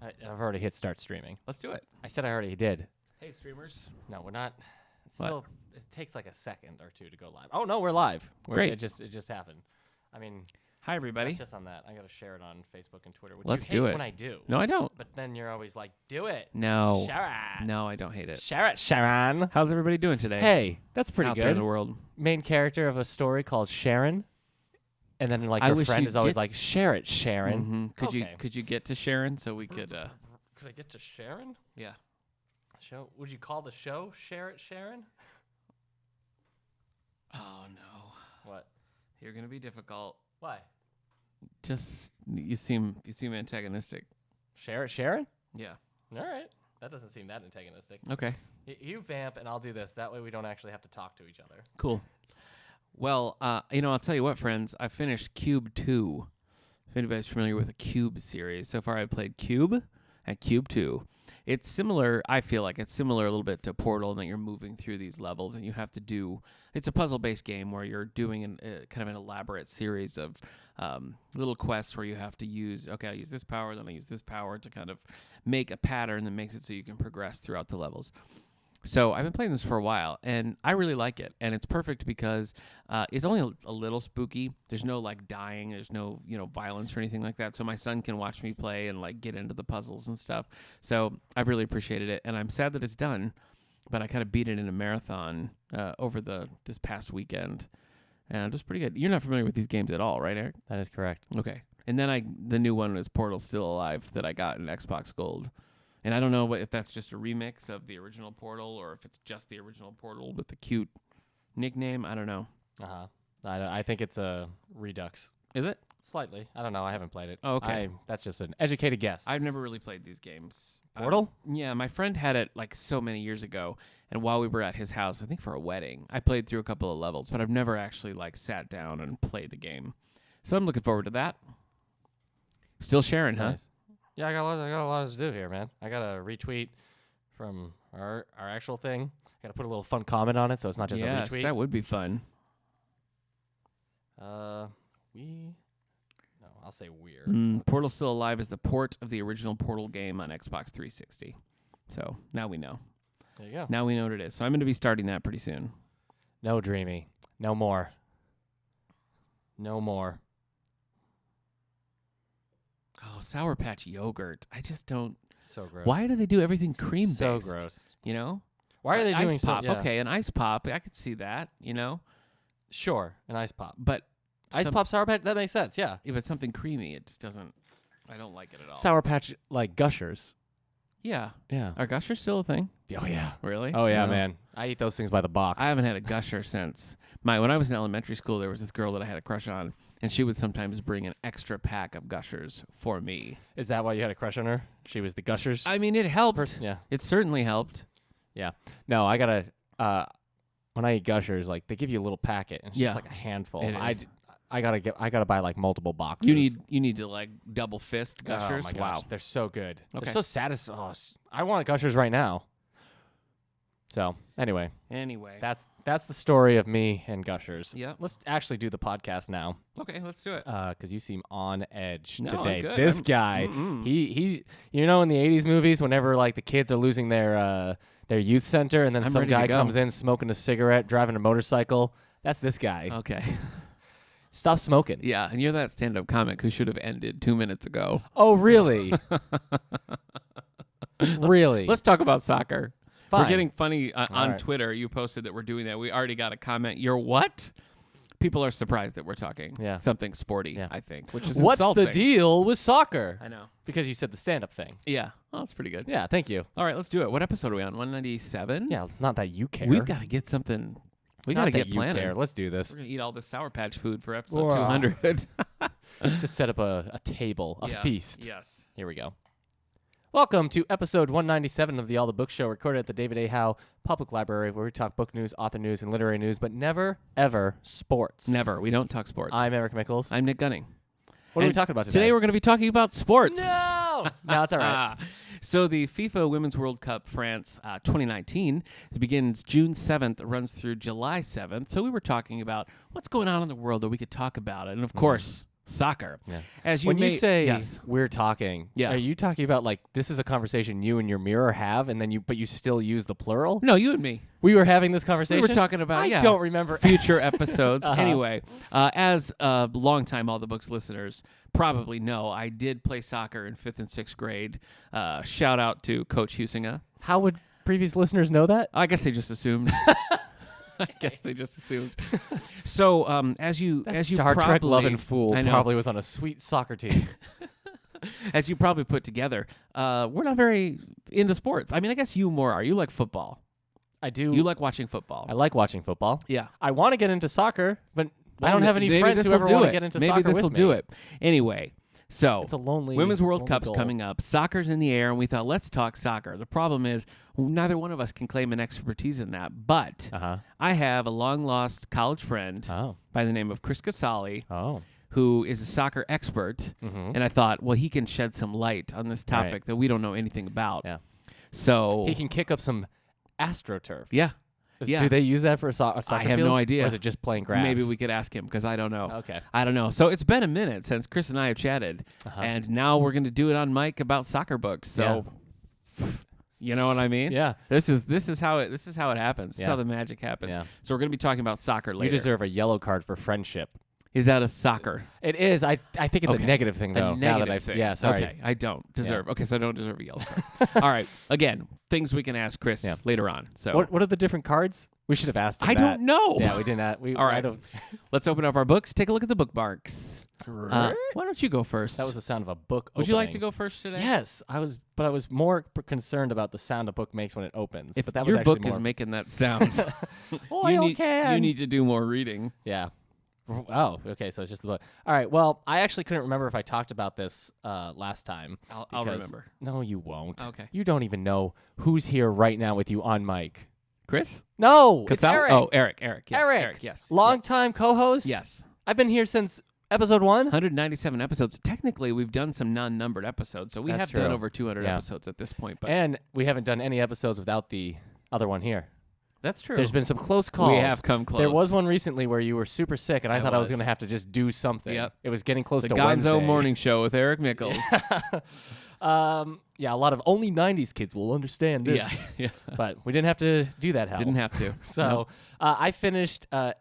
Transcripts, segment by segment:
I've already hit start streaming. Let's do it. I said I already did. Hey, streamers. No, we're not. It's What? still, it takes like a second or two to go live. Oh no, we're live. Great. It just happened. I mean, Hi, everybody. that's just on that. I gotta share it on Facebook and Twitter. Which Let's you hate do it. when I do. No, I don't. But then you're always like, do it. No. Share it. No, I don't hate it. Share it, Sharon. How's everybody doing today? Hey, that's pretty Out there in good. the world. Main character of a story called Sharon. And then like I her wish friend you'd is always get- like, share it, Sharon. Mhm. Okay. Could you get to Sharon so we could? Could I get to Sharon? Yeah. Show? Would you call the show Share It, Sharon? Oh no. What? You're gonna be difficult. Why? Just you seem antagonistic. Share It, Sharon? Yeah. All right. That doesn't seem that antagonistic. Okay. You vamp and I'll do this. That way we don't actually have to talk to each other. Cool. Well, I'll tell you what, friends. I finished Cube 2. If anybody's familiar with the Cube series, so far I've played Cube and Cube 2. It's similar, I feel like it's similar a little bit to Portal in that you're moving through these levels and you have to do, it's a puzzle-based game where you're doing kind of an elaborate series of little quests where you have to use, okay, I use this power, then I use this power to kind of make a pattern that makes it so you can progress throughout the levels. So I've been playing this for a while, and I really like it. And it's perfect because it's only a little spooky. There's no, like, dying. There's no, violence or anything like that. So my son can watch me play and, like, get into the puzzles and stuff. So I've really appreciated it. And I'm sad that it's done, but I kind of beat it in a marathon over this past weekend. And it was pretty good. You're not familiar with these games at all, right, Eric? That is correct. Okay. And then the new one is Portal Still Alive that I got in Xbox Gold. And I don't know if that's just a remix of the original Portal or if it's just the original Portal with the cute nickname. I don't know. Uh-huh. I think it's a redux. Is it? Slightly. I don't know. I haven't played it. Oh, okay. That's just an educated guess. I've never really played these games. Portal? Yeah, my friend had it like so many years ago. And while we were at his house, I think for a wedding, I played through a couple of levels, but I've never actually like sat down and played the game. So I'm looking forward to that. Still sharing, huh? Nice. Yeah, I got a lot to do here, man. I got to retweet from our actual thing. I got to put a little fun comment on it so it's not just a retweet. That would be fun. I'll say weird. Portal Still Alive is the port of the original Portal game on Xbox 360. So now we know. There you go. Now we know what it is. So I'm going to be starting that pretty soon. No, Dreamy. No more. No more. Oh, Sour Patch yogurt. I just don't. So gross. Why do they do everything cream-based? So gross. You know? Why are they doing ice pop? so? Yeah. Okay, an ice pop. I could see that, Sure, an ice pop. But Ice pop Sour Patch, that makes sense, yeah. if it's something creamy, it just doesn't. I don't like it at all. Sour Patch, like Gushers. Yeah. Yeah. Are gushers still a thing? Oh, yeah. Really? Oh, yeah, No. man. I eat those things by the box. I haven't had a gusher since when I was in elementary school. There was this girl that I had a crush on, and she would sometimes bring an extra pack of gushers for me. Is that why you had a crush on her? She was the Gushers? I mean, it helped. Yeah. It certainly helped. Yeah. No, I got to, when I eat Gushers, like, they give you a little packet, and it's Yeah. just like a handful. It is. I gotta buy like multiple boxes. You need to like double fist gushers. Oh my Wow. gosh, they're so good. Okay. They're so satisfying. Oh, I want Gushers right now. So anyway, that's the story of me and Gushers. Yeah. Let's actually do the podcast now. Okay, let's do it. Because you seem on edge No, today. I'm good. This guy, he's in the '80s movies, whenever like the kids are losing their youth center, and then I'm some ready to guy go. comes in smoking a cigarette, driving a motorcycle. That's this guy. Okay. Stop smoking. Yeah, and you're that stand-up comic who should have ended 2 minutes ago. Oh, really? Really? Let's talk about soccer. Fine. We're getting funny on right. Twitter. You posted that we're doing that. We already got a comment. You're what? People are surprised that we're talking something sporty, Yeah. I think, which is What's insulting. the deal with soccer? I know. Because you said the stand-up thing. Yeah. Oh, that's pretty good. Yeah, thank you. All right, let's do it. What episode are we on? 197? Yeah, not that you care. We've got to get something. We Not got to that get you planning. care. Let's do this. We're going to eat all this Sour Patch food for episode Whoa. 200. Just set up a table, a Yeah. feast. Yes. Here we go. Welcome to episode 197 of the All the Book Show, recorded at the David A. Howe Public Library, where we talk book news, author news, and literary news, but never, ever sports. Never. We don't talk sports. I'm Eric Nichols. I'm Nick Gunning. What are we And talking about today? Today we're going to be talking about sports. No! No, it's all right. So the FIFA Women's World Cup France 2019 begins June 7th, runs through July 7th. So we were talking about what's going on in the world that we could talk about it. And, of course, Soccer. Yeah. As you When you may, say yes. we're talking, Yeah. are you talking about like this is a conversation you and your mirror have, and then but you still use the plural? No, you and me. We were having this conversation. We were talking about I don't remember. future episodes. Uh-huh. Anyway, as a longtime All the Books listeners probably know, I did play soccer in 5th and 6th grade. Shout out to Coach Husinga. How would previous listeners know that? I guess they just assumed. So, as you Star probably, Trek Love and Fool I know. probably was on a sweet soccer team. As you probably put together, we're not very into sports. I mean, I guess you more are. You like football. I do. You like watching football. I like watching football. Yeah. I want to get into soccer, but I Well, don't have any maybe friends who this'll ever do want to it. get into Maybe soccer this with will me. do it. Anyway, so It's a lonely Women's World lonely Cup's goal. coming up. Soccer's in the air, and we thought, let's talk soccer. The problem is neither one of us can claim an expertise in that. But Uh-huh. I have a long-lost college friend Oh. by the name of Chris Casali, Oh. who is a soccer expert. Mm-hmm. And I thought, well, he can shed some light on this topic Right. that we don't know anything about. Yeah. So He can kick up some AstroTurf. yeah. Yeah. Do they use that for soccer I have no fields, idea. Or is it just plain grass? Maybe we could ask him because I don't know. Okay. I don't know. So it's been a minute since Chris and I have chatted, Uh-huh. and now we're going to do it on mic about soccer books. So, you know what I mean? Yeah. This is how it happens. This is Yeah. how the magic happens. Yeah. So we're going to be talking about soccer later. You deserve a yellow card for friendship. Is that a soccer? It is. I think it's Okay. a negative thing, though. A now negative that I've thing. Yeah, sorry. Okay, I don't deserve. Okay, so I don't deserve a yellow card. All right. Again, things we can ask Chris Yeah. later on. So What are the different cards? We should have asked him I that. don't know. Yeah, we didn't. All right. I don't. Let's open up our books. Take a look at the bookmarks. Why don't you go first? That was the sound of a book. Would you like to opening. go first today? Yes, I was, but I was more concerned about the sound a book makes when it opens. If but that was your actually book more. is making that sound, Oh, you I need to do more reading. Yeah. Oh, okay. So it's just the book. All right. Well, I actually couldn't remember if I talked about this last time. I'll because- remember. No, you won't. Okay. You don't even know who's here right now with you on mic. Chris? No, it's Casal? Eric. Oh, Eric. Yes. Eric. Yes. Long-time co-host. Yes. I've been here since episode 1. 197 episodes. Technically, we've done some non-numbered episodes, so we That's have done true. over 200 Yeah. episodes at this point. But And we haven't done any episodes without the other one here. that's true. There's been some close calls. We have come close. There was one recently where you were super sick, and I thought I was was. going to have to just do something. Yep. It was getting close the to Gonzo Wednesday. Morning Show with Eric Nichols. Yeah, a lot of only 90s kids will understand this. yeah. But we didn't have to do that, Hal. Didn't have to. So No. I finished I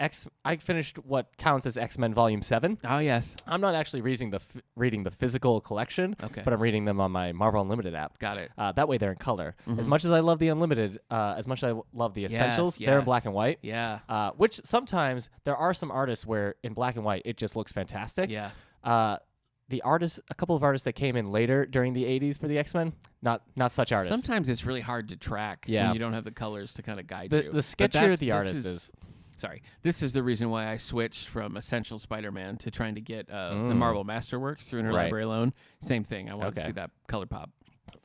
finished what counts as X-Men Volume 7. Oh, yes. I'm not actually reading the physical collection, Okay. but I'm reading them on my Marvel Unlimited app. Got it. That way they're in color. As much as I love the Unlimited, as much as I love the Essentials, they're in yes. black and white. Yeah. Which sometimes there are some artists where in black and white it just looks fantastic. Yeah. A couple of artists that came in later during the 80s for the X-Men, not such artists. Sometimes it's really hard to track Yeah. when you don't have the colors to kind of guide The you. sketchier But that's- the this artist is. Sorry. This is the reason why I switched from Essential Spider-Man to trying to get the Marvel Masterworks through Interlibrary loan. Same thing. I wanted to Okay. see that color pop.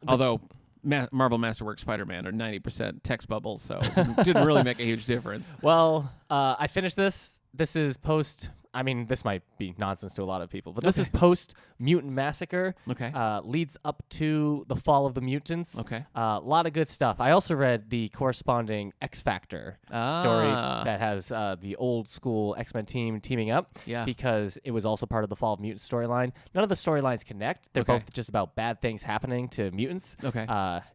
Although Marvel Masterworks Spider-Man are 90% text bubbles, so it didn't really make a huge difference. Well, I finished this. This is post. I mean, this might be nonsense to a lot of people, but this is post Mutant Massacre. Okay. Leads up to the fall of the mutants. Okay. A lot of good stuff. I also read the corresponding X Factor story that has the old school X-Men team teaming up. Yeah. Because it was also part of the Fall of Mutants storyline. None of the storylines connect. They're Okay. both just about bad things happening to mutants. Okay.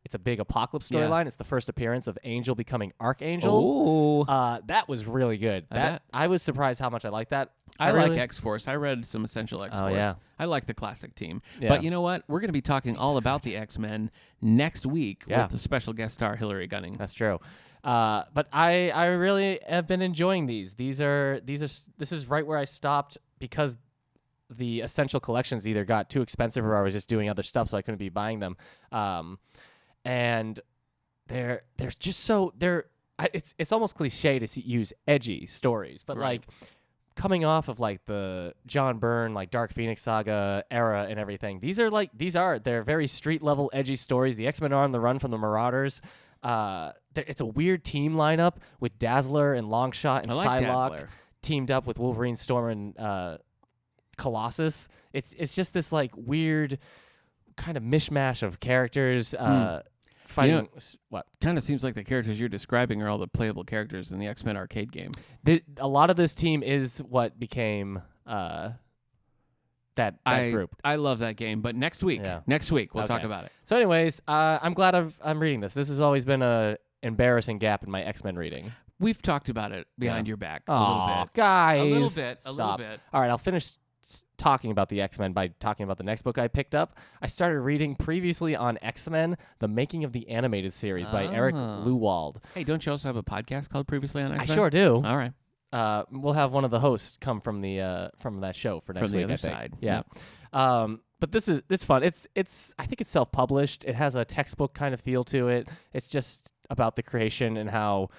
It's a big apocalypse Yeah. storyline. It's the first appearance of Angel becoming Archangel. Oh. That was really good. bet. I was surprised how much I liked that. I really- like X-Force. I read some Essential X-Force. yeah. I like the classic team. Yeah. But you know what? We're going to be talking all about the X-Men next week Yeah. with the special guest star Hillary Gunning. That's true. But I really have been enjoying these. This is right where I stopped because the essential collections either got too expensive or I was just doing other stuff, so I couldn't be buying them. And they're just so it's almost cliche to use edgy stories, but Right. like coming off of like the John Byrne, like Dark Phoenix saga era and everything, they're very street level edgy stories. The X-Men are on the run from the Marauders. It's a weird team lineup with Dazzler and Longshot and I like Psylocke Dazzler. teamed up with Wolverine, Storm, and Colossus. It's just this like weird kind of mishmash of characters fighting. You know- what? Kind of seems like the characters you're describing are all the playable characters in the X-Men arcade game. A lot of this team is what became that group. I love that game, but next week we'll talk about it. So anyways, I'm glad I'm reading this. This has always been a embarrassing gap in my X-Men reading. We've talked about it behind your back a little bit. Guys. A little bit. All right, I'll finish talking about the X-Men by talking about the next book I picked up. I started reading previously on X-Men, The Making of the Animated Series by Eric Lewald. Hey, don't you also have a podcast called Previously on X-Men? I sure do. All right. We'll have one of the hosts come from that show for next week. From the other I think. side. Yeah. But it's fun. It's I think it's self-published. It has a textbook kind of feel to it. It's just about the creation and how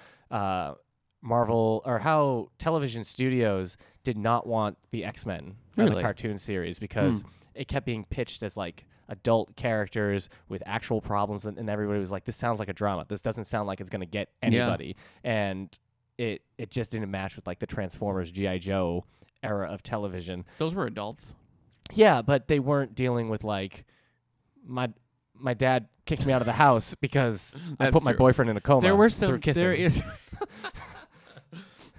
Marvel or how television studios did not want the X-Men as a cartoon series because it kept being pitched as like adult characters with actual problems, and everybody was like, this sounds like a drama. This doesn't sound like it's going to get anybody. And it just didn't match with like the Transformers, G.I. Joe era of television. Those were adults. Yeah, but they weren't dealing with like my dad kicked me out of the house because I put my boyfriend in a coma. There were some through kissing.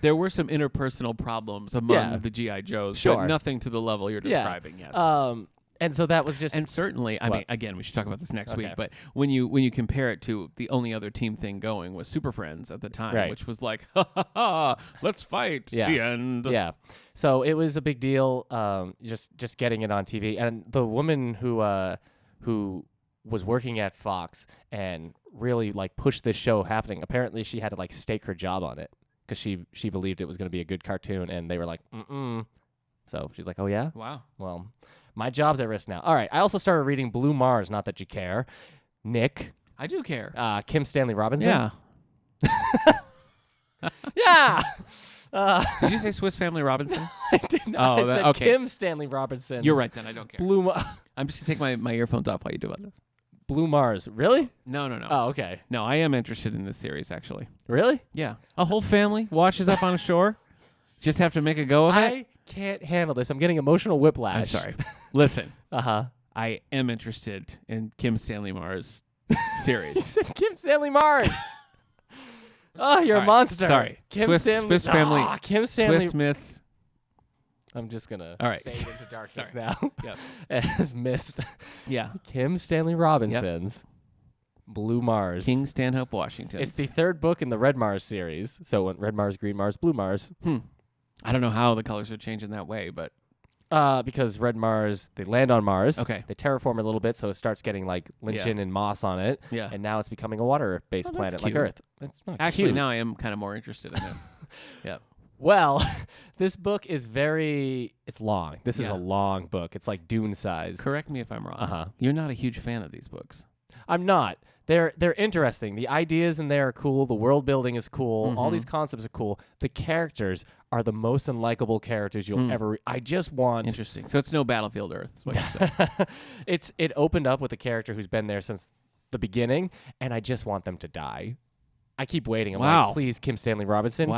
There were some interpersonal problems among the G.I. Joes, but nothing to the level you're describing. Yes. And so that was just... And certainly, I mean, again, we should talk about this next week, but when you compare it to the only other team thing going was Super Friends at the time, which was like, ha, ha, ha, let's fight, the end. Yeah. So it was a big deal, just getting it on TV. And the woman who was working at Fox and really like pushed this show happening, apparently she had to like stake her job on it because she believed it was going to be a good cartoon, and they were like, mm-mm. So she's like, oh, yeah? Wow. Well... My job's at risk now. All right. I also started reading Blue Mars, not that you care. Nick. I do care. Kim Stanley Robinson. Yeah. Yeah. Did you say Swiss Family Robinson? I did not. Oh, I said okay. Kim Stanley Robinson. You're right then. I don't care. Blue I'm just going to take my earphones off while you do all this. Blue Mars. Really? No. Oh, okay. No, I am interested in this series, actually. Really? Yeah. A whole family washes up on a shore. Just have to make a go of it. I can't handle this. I'm getting emotional whiplash. I'm sorry. Listen. Uh-huh. I am interested in Kim Stanley Mars series. You said Kim Stanley Mars. Oh, you're a monster. Sorry. Kim Stanley. Swiss Family. Kim Stanley. Swiss Miss. I'm just going to fade into darkness now. Yep. As missed. Yeah. Kim Stanley Robinson's Blue Mars. King Stanhope Washington. It's the third book in the Red Mars series. So Red Mars, Green Mars, Blue Mars. I don't know how the colors are changing that way, but... because Red Mars, they land on Mars. Okay. They terraform a little bit, so it starts getting like lichen and moss on it. Yeah. And now it's becoming a water-based planet like Earth. It's not Actually, cute. now I am kind of more interested in this. Yeah. Well, this book is it's long. This is a long book. It's like Dune size. Correct me if I'm wrong. Uh-huh. You're not a huge fan of these books. I'm not. They're interesting. The ideas in there are cool. The world building is cool. All these concepts are cool. The characters are the most unlikable characters you'll ever. I just want. Interesting. So it's no Battlefield Earth. Is what you're saying. It opened up with a character who's been there since the beginning, and I just want them to die. I keep waiting. I'm like, please, Kim Stanley Robinson,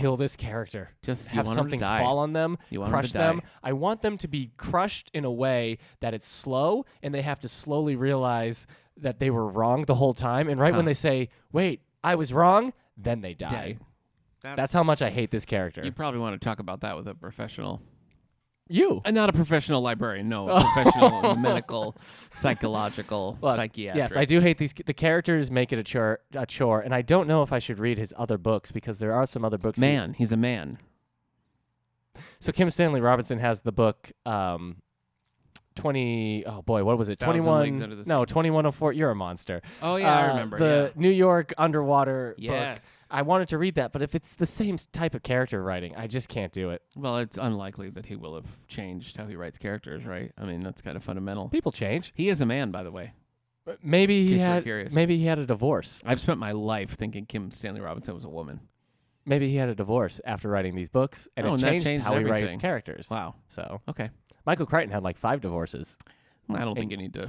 kill this character. Just have something fall on them, crush them. I want them to be crushed in a way that it's slow, and they have to slowly realize that they were wrong the whole time. And right when they say, wait, I was wrong, then they die. That's how much I hate this character. You probably want to talk about that with a professional. You. Not a professional librarian, no. A professional medical, psychological, psychiatric. Yes, I do hate these. The characters make it a chore, and I don't know if I should read his other books because there are some other books. He's a man. So Kim Stanley Robinson has the book 20, oh boy, what was it? 21, no, 2104, you're a monster. Oh, yeah, I remember. The New York underwater book. I wanted to read that, but if it's the same type of character writing, I just can't do it. Well, it's unlikely that he will have changed how he writes characters, right? I mean, that's kind of fundamental. People change. He is a man, by the way. Maybe he had a divorce. I've spent my life thinking Kim Stanley Robinson was a woman. Maybe he had a divorce after writing these books, and it changed how he writes characters. Wow. So okay. Michael Crichton had like 5 divorces. I don't think you need to.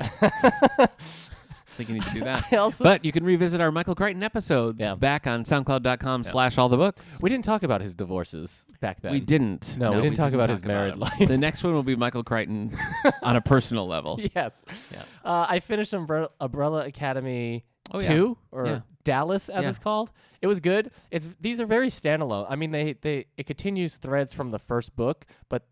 Do that. But you can revisit our Michael Crichton episodes back on SoundCloud.com/allthebooks. We didn't talk about his divorces back then. We didn't. No, we didn't talk about his married life. The next one will be Michael Crichton on a personal level. Yes. Yeah. I finished Umbrella Academy 2 or Dallas as it's called. It was good. These are very standalone. I mean, it continues threads from the first book, but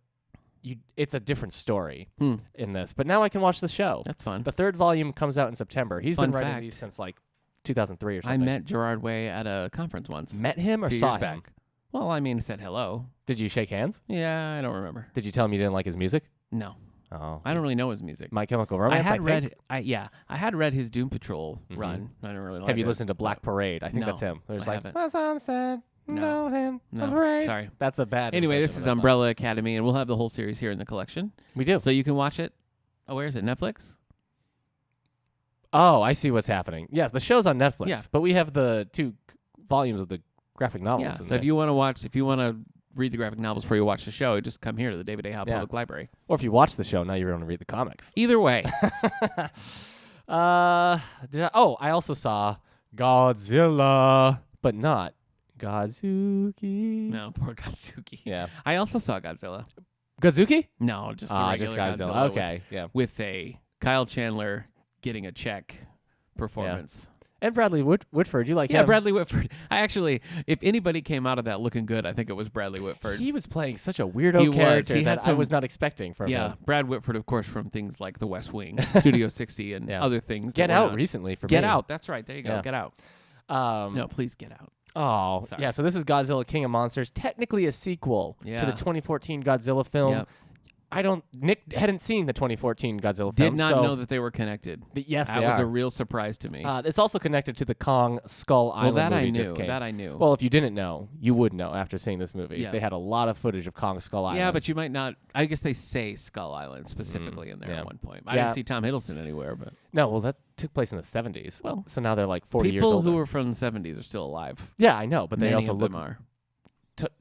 it's a different story in this. But now I can watch the show. That's fun. The 3rd volume comes out in September. He's Fun been writing fact. these since like 2003 or I something. met Gerard Way at a conference once. Met him or a few saw years him? back. Well, I mean, said hello. Did you shake hands? Yeah, I don't remember. Did you tell him you didn't like his music? No, Oh, I don't really know his music. My Chemical Romance. I had I read. think. I had read his Doom Patrol run. I don't really like. Have you it. listened to Black Parade? I think that's No, him. There's I like haven't. "The sunset, No. no, No, parade." sorry. That's a bad. Anyway, this impression is of that song. Umbrella Academy, and we'll have the whole series here in the collection. We do. So you can watch it. Oh, where is it? Netflix? Oh, I see what's happening. Yes, the show's on Netflix, Yeah. but we have the 2 volumes of the graphic novels. Yeah. in So there. if you want to read the graphic novels before you watch the show, just come here to the David A. Howe Yeah. Public Library. or if you watch the show, now you're going to read the comics. Either way. I also saw Godzilla, but not Godzuki. No, poor Godzuki. Yeah. I also saw Godzilla. Godzuki? No, just the regular just Godzilla. Okay, yeah. With a Kyle Chandler getting a check performance. And Bradley Whitford, you like Yeah, him? Bradley Whitford. I actually, if anybody came out of that looking good, I think it was Bradley Whitford. He was playing such a weirdo He was. character He had that I was not expecting from Yeah, him. Brad Whitford, of course, from things like The West Wing, Studio 60, and Yeah. other things. Get that were Out not- recently for Get me. Out. That's right. There you go. Yeah. Get Out. No, please get out. Oh, Sorry. yeah. So this is Godzilla King of Monsters, technically a sequel to Yeah. the 2014 Godzilla film. Yep. Nick hadn't seen the 2014 Godzilla Did film. not so know that they were connected. Yes, That they was are. a real surprise to me. It's also connected to the Kong Skull well, Island that movie I knew. just came. That I knew. Well, if you didn't know, you would know after seeing this movie. Yeah. They had a lot of footage of Kong Skull Island. yeah, but you might not. I guess they say Skull Island specifically in there yeah. at one point. I Yeah. didn't see Tom Hiddleston anywhere, but No, well, that took place in the 70s. Well, so now they're like 40 years people older. who were from the 70s are still alive. Yeah, I know, but they Many also of look. them are.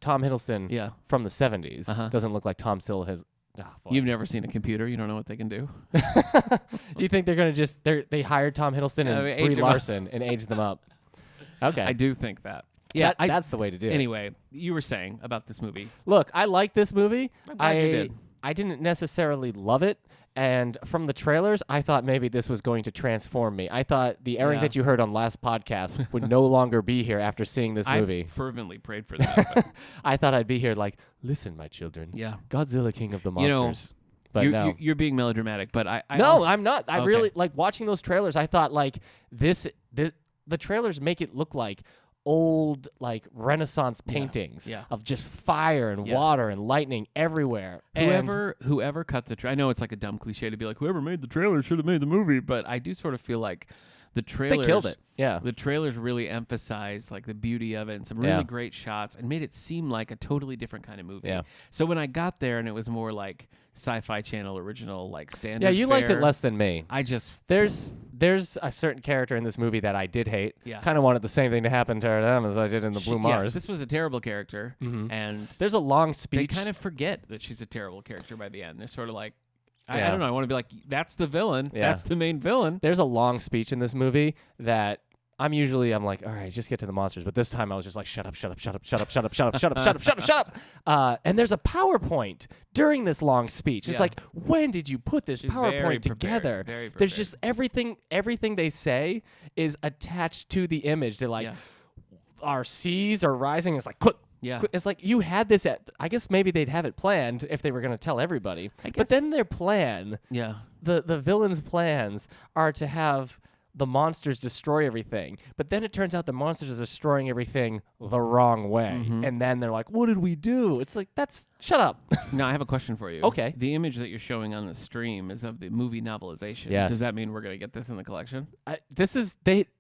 Tom Hiddleston Yeah. from the 70s Uh-huh. doesn't look like Tom still has. Oh, boy. You've never seen a computer. You don't know what they can do. You think they're gonna just they hired Tom Hiddleston Yeah, and age Brie them up. Larson and aged them up? Okay, I do think that. Yeah, that's the way to do it. Anyway, you were saying about this movie. Look, I like this movie. I'm glad you did. I didn't necessarily love it, and from the trailers, I thought maybe this was going to transform me. I thought the Eric Yeah. that you heard on last podcast would no longer be here after seeing this movie. I fervently prayed for that. but I thought I'd be here like, listen, my children, yeah. Godzilla King of the You know, Monsters. But no. You're being melodramatic, but I No, also- I'm not. I Okay. really like watching those trailers. I thought like the trailers make it look like old like Renaissance paintings yeah. of just fire and Yeah. water and lightning everywhere. And Whoever cut the I know it's like a dumb cliche to be like whoever made the trailer should have made the movie, but I do sort of feel like the trailers they killed it. Yeah. The trailers really emphasized like the beauty of it and some really Yeah. great shots and made it seem like a totally different kind of movie. Yeah. So when I got there and it was more like Sci-Fi Channel original like standard Yeah, you liked it fare, less than me. I just There's a certain character in this movie that I did hate. Yeah. Kind of wanted the same thing to happen to them as I did in the Blue Mars. Yes, this was a terrible character and There's a long they speech. kind of forget that she's a terrible character by the end. They're sort of like, I Yeah. don't know. I want to be like, that's the villain. Yeah. That's the main villain. There's a long speech in this movie that I'm like, all right, just get to the monsters. But this time I was just like, shut up, shut up, shut up, shut up, shut up, shut up, shut up, shut up, shut up, shut up. And there's a PowerPoint during this long speech. It's Yeah. like, when did you put this She's very PowerPoint prepared, together? very There's prepared. just everything they say is attached to the image. They're like, Yeah. our seas are rising. It's like, click. Yeah. It's like you had this I guess maybe they'd have it planned if they were going to tell everybody. I guess- But then their plan, Yeah. the villains' plans are to have the monsters destroy everything. But then it turns out the monsters are destroying everything the wrong way. And then they're like, what did we do? It's like, shut up. Now I have a question for you. Okay. The image that you're showing on the stream is of the movie novelization. Yes. Does that mean we're going to get this in the collection?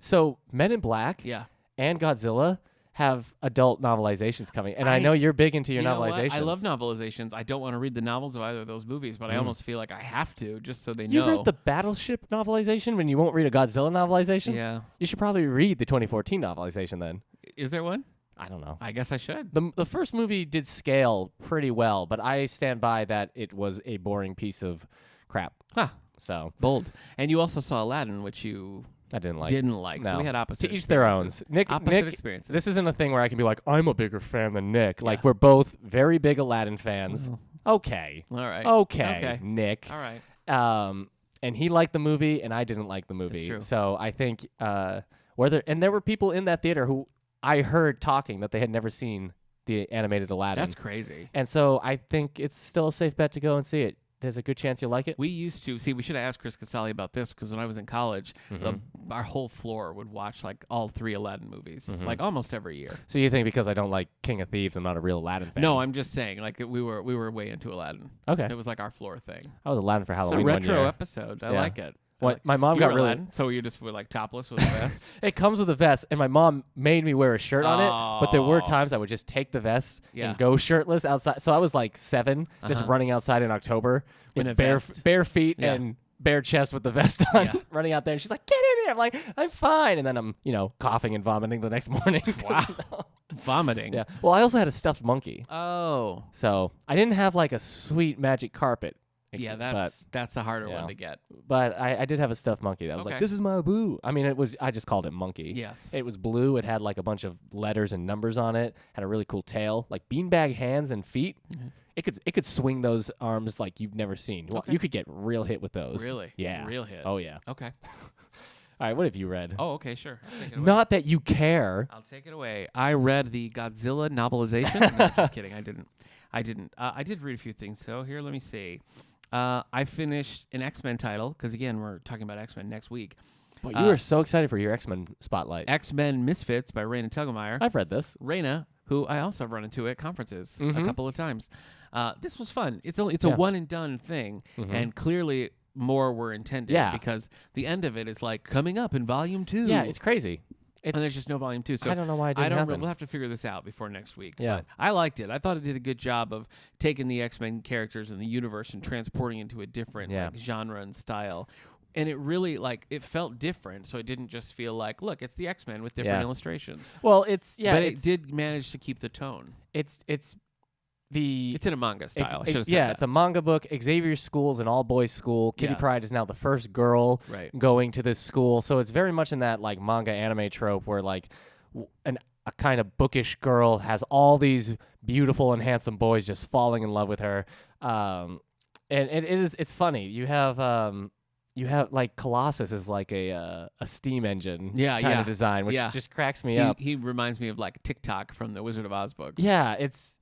So Men in Black Yeah. and Godzilla have adult novelizations coming. And I know you're big into your You know what? novelizations. I love novelizations. I don't want to read the novels of either of those movies, but I almost feel like I have to just so they You've know. read the Battleship novelization when you won't read a Godzilla novelization? Yeah. You should probably read the 2014 novelization then. Is there one? I don't know. I guess I should. The first movie did scale pretty well, but I stand by that it was a boring piece of crap. Huh. So Bold. And you also saw Aladdin, which you I didn't like. didn't like. So No. we had opposite To each their own. experiences. Opposite experiences. This isn't a thing where I can be like, I'm a bigger fan than Nick. Like, we're both very big Aladdin fans. Okay. All right. Okay, Nick. All right. And he liked the movie, and I didn't like the movie. true. So I think there were people in that theater who I heard talking that they had never seen the animated Aladdin. That's crazy. And so I think it's still a safe bet to go and see it. There's a good chance you'll like it. We used to see. We should have asked Chris Casali about this because when I was in college, our whole floor would watch like all 3 Aladdin movies, like almost every year. So you think because I don't like King of Thieves, I'm not a real Aladdin fan? No, I'm just saying. Like we were way into Aladdin. Okay. It was like our floor thing. I was Aladdin for It's Halloween a one year. retro episode. I like it. What my mom You got were really. Aladdin? So you just were like topless with a vest. It comes with a vest, and my mom made me wear a shirt on it. But there were times I would just take the vest and go shirtless outside. So I was like 7, just running outside in October with bare feet and bare chest with the vest on, running out there. And she's like, "Get in here!" I'm like, "I'm fine." And then I'm, coughing and vomiting the next morning. Wow, vomiting. Yeah. Well, I also had a stuffed monkey, Oh. so I didn't have like a sweet magic carpet. Yeah, but that's a harder one to get. But I did have a stuffed monkey that was like, "This is my boo." I mean, I just called it monkey. Yes. It was blue. It had like a bunch of letters and numbers on it. Had a really cool tail, like beanbag hands and feet. It could swing those arms like you've never seen. Okay. You could get real hit with those. Really? Yeah. Real hit. Oh yeah. Okay. All right. What have you read? Oh, okay, sure. I'll take it away. Not that you care. I'll take it away. I read the Godzilla novelization. No, just kidding. I didn't. I did read a few things. So here, let me see. I finished an X-Men title because again, we're talking about X-Men next week. But you were so excited for your X-Men spotlight. XMen Misfits by Raina Telgemeier. I've read this. Raina, who I also have run into at conferences a couple of times. This was fun. It's a one and done thing, and clearly more were intended. Yeah. Because the end of it is like coming up in volume 2. Yeah, it's crazy. And there's just no volume 2. So I don't know why it didn't happen. We'll have to figure this out before next week. Yeah. But I liked it. I thought it did a good job of taking the X-Men characters in the universe and transporting into a different genre and style. And it really, it felt different. So it didn't just feel like, look, it's the X-Men with different illustrations. Well, but it did manage to keep the tone. It's in a manga style. I should have said that. It's a manga book. Xavier's school is an all-boys school. Kitty Pryde is now the first girl going to this school. So it's very much in that manga anime trope where a kind of bookish girl has all these beautiful and handsome boys just falling in love with her. And it's funny. You have Colossus is like a steam engine kind of design, which just cracks me up. He reminds me of TikTok from the Wizard of Oz books. Yeah, it's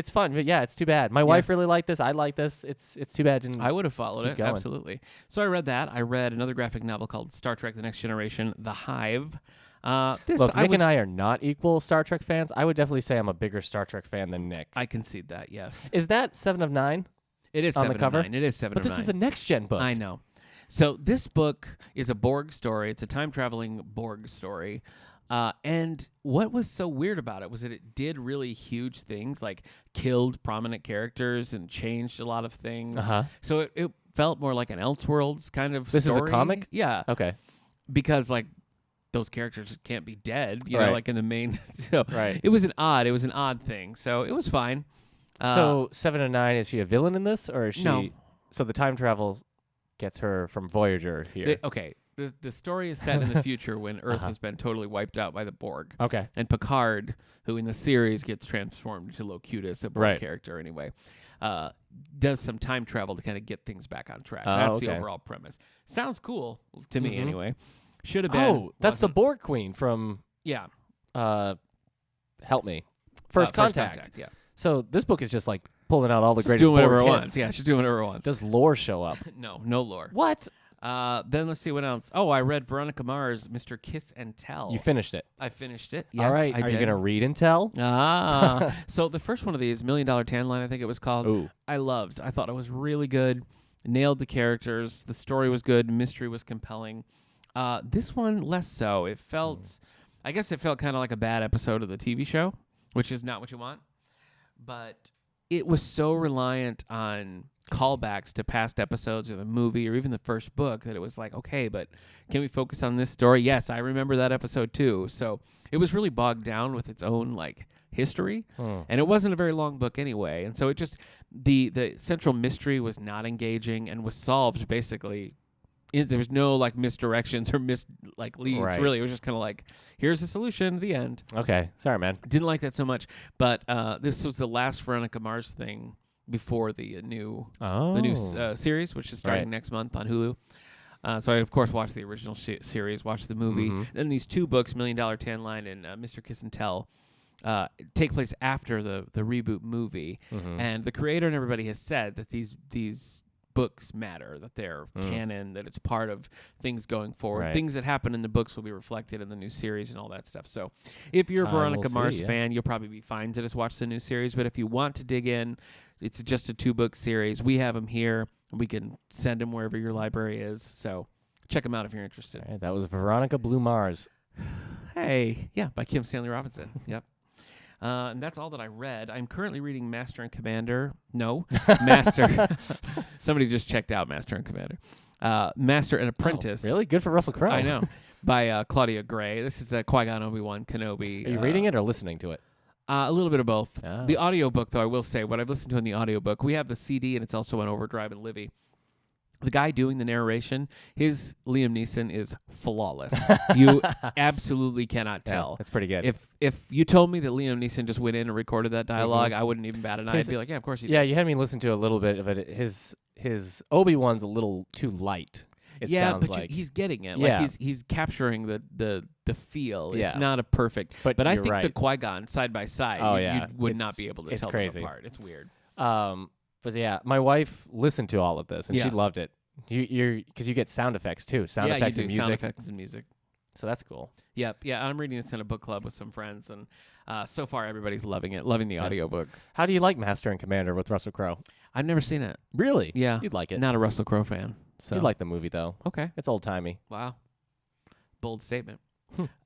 fun, but it's too bad. My wife really liked this. I like this. It's too bad. I would have followed it going. Absolutely. So I read that. I read another graphic novel called Star Trek: The Next Generation, The Hive. Look, Nick and I are not equal Star Trek fans. I would definitely say I'm a bigger Star Trek fan than Nick. I concede that. Yes. Is that 7 of 9? It is on 7 the cover. of 9. It is 7 but of 9. But this is a next gen book. I know. So this book is a Borg story. It's a time-traveling Borg story. And what was so weird about it was that it did really huge things, like killed prominent characters and changed a lot of things. So it felt more like an Elseworlds kind of This story. is a comic? Yeah. Okay. Because those characters can't be dead, you know, in the main. So right. It was an odd thing. So it was fine. So 7 of 9, is she a villain in this, or is she? No. So the time travel gets her from Voyager here. The story is set in the future when Earth has been totally wiped out by the Borg. Okay. And Picard, who in the series gets transformed into Locutus, a Borg character anyway, does some time travel to kind of get things back on track. That's the overall premise. Sounds cool to me anyway. Should have been. Oh, that's the Borg Queen from... Yeah. Help me. First Contact. Yeah. So this book is just pulling out all the greatest doing whatever Borg it hits. wants. Yeah, she's doing whatever it wants. Does lore show up? No lore. What? Then let's see what else. Oh, I read Veronica Mars' Mr. Kiss and Tell. You finished it. I finished it. Yes, all right. I Are did. you going to read and tell? So the first one of these, $1 Million Tan Line, I think it was called. Ooh. I loved. I thought it was really good. Nailed the characters. The story was good. Mystery was compelling. This one, less so. It felt, I guess it felt kind of like a bad episode of the TV show, which is not what you want. But it was so reliant on callbacks to past episodes or the movie or even the first book that it was like, okay, but can we focus on this story? Yes, I remember that episode too. So it was really bogged down with its own history, and it wasn't a very long book anyway. And so it just the central mystery was not engaging and was solved basically. There was no misdirections or leads. Right. Really, it was just kind of here's the solution. The end. Okay, sorry, man. Didn't like that so much, but this was the last Veronica Mars thing before the new series, which is starting next month on Hulu. So I of course watched the original series, watched the movie, then these two books, $1 Million Tan Line and Mr. Kiss and Tell. take place after the reboot movie, and the creator and everybody has said that these books matter, that they're canon, that it's part of things going forward. Right. Things that happen in the books will be reflected in the new series and all that stuff. So if you're a Time Veronica will Mars see, yeah. fan, you'll probably be fine to just watch the new series. But if you want to dig in, it's just a 2-book series. We have them here. We can send them wherever your library is. So check them out if you're interested. All right, that was Veronica Blue Mars. Hey, yeah, by Kim Stanley Robinson. Yep. And that's all that I read. I'm currently reading Master and Commander. No, Master. Somebody just checked out Master and Commander. Master and Apprentice. Oh, really? Good for Russell Crowe. I know. By Claudia Gray. This is Qui-Gon Obi-Wan Kenobi. Are you reading it or listening to it? A little bit of both. Oh. The audiobook, though, I will say, what I've listened to in the audiobook, we have the CD, and it's also on Overdrive and Livy. The guy doing the narration, his Liam Neeson is flawless. You absolutely cannot tell. Yeah, that's pretty good. If you told me that Liam Neeson just went in and recorded that dialogue, I wouldn't even bat an eye. I'd be like, yeah, of course he did. Yeah, you had me listen to a little bit of it. His Obi-Wan's a little too light. It sounds like he's getting it. Yeah. Like he's capturing the feel. It's Yeah. not a perfect. But I you're think the right. Qui-Gon side by side, Oh, you yeah. would not be able to It's tell crazy. them apart. It's weird. But yeah, my wife listened to all of this and Yeah. she loved it. Because you get sound effects too, sound yeah, effects you and do music. sound effects and music. So that's cool. Yep. Yeah, I'm reading this in a book club with some friends, and so far everybody's loving it, loving the audiobook. How do you like Master and Commander with Russell Crowe? I've never seen it. Really? Yeah. You'd like it. Not a Russell Crowe fan. So You'd like the movie though. Okay. It's old timey. Wow. Bold statement.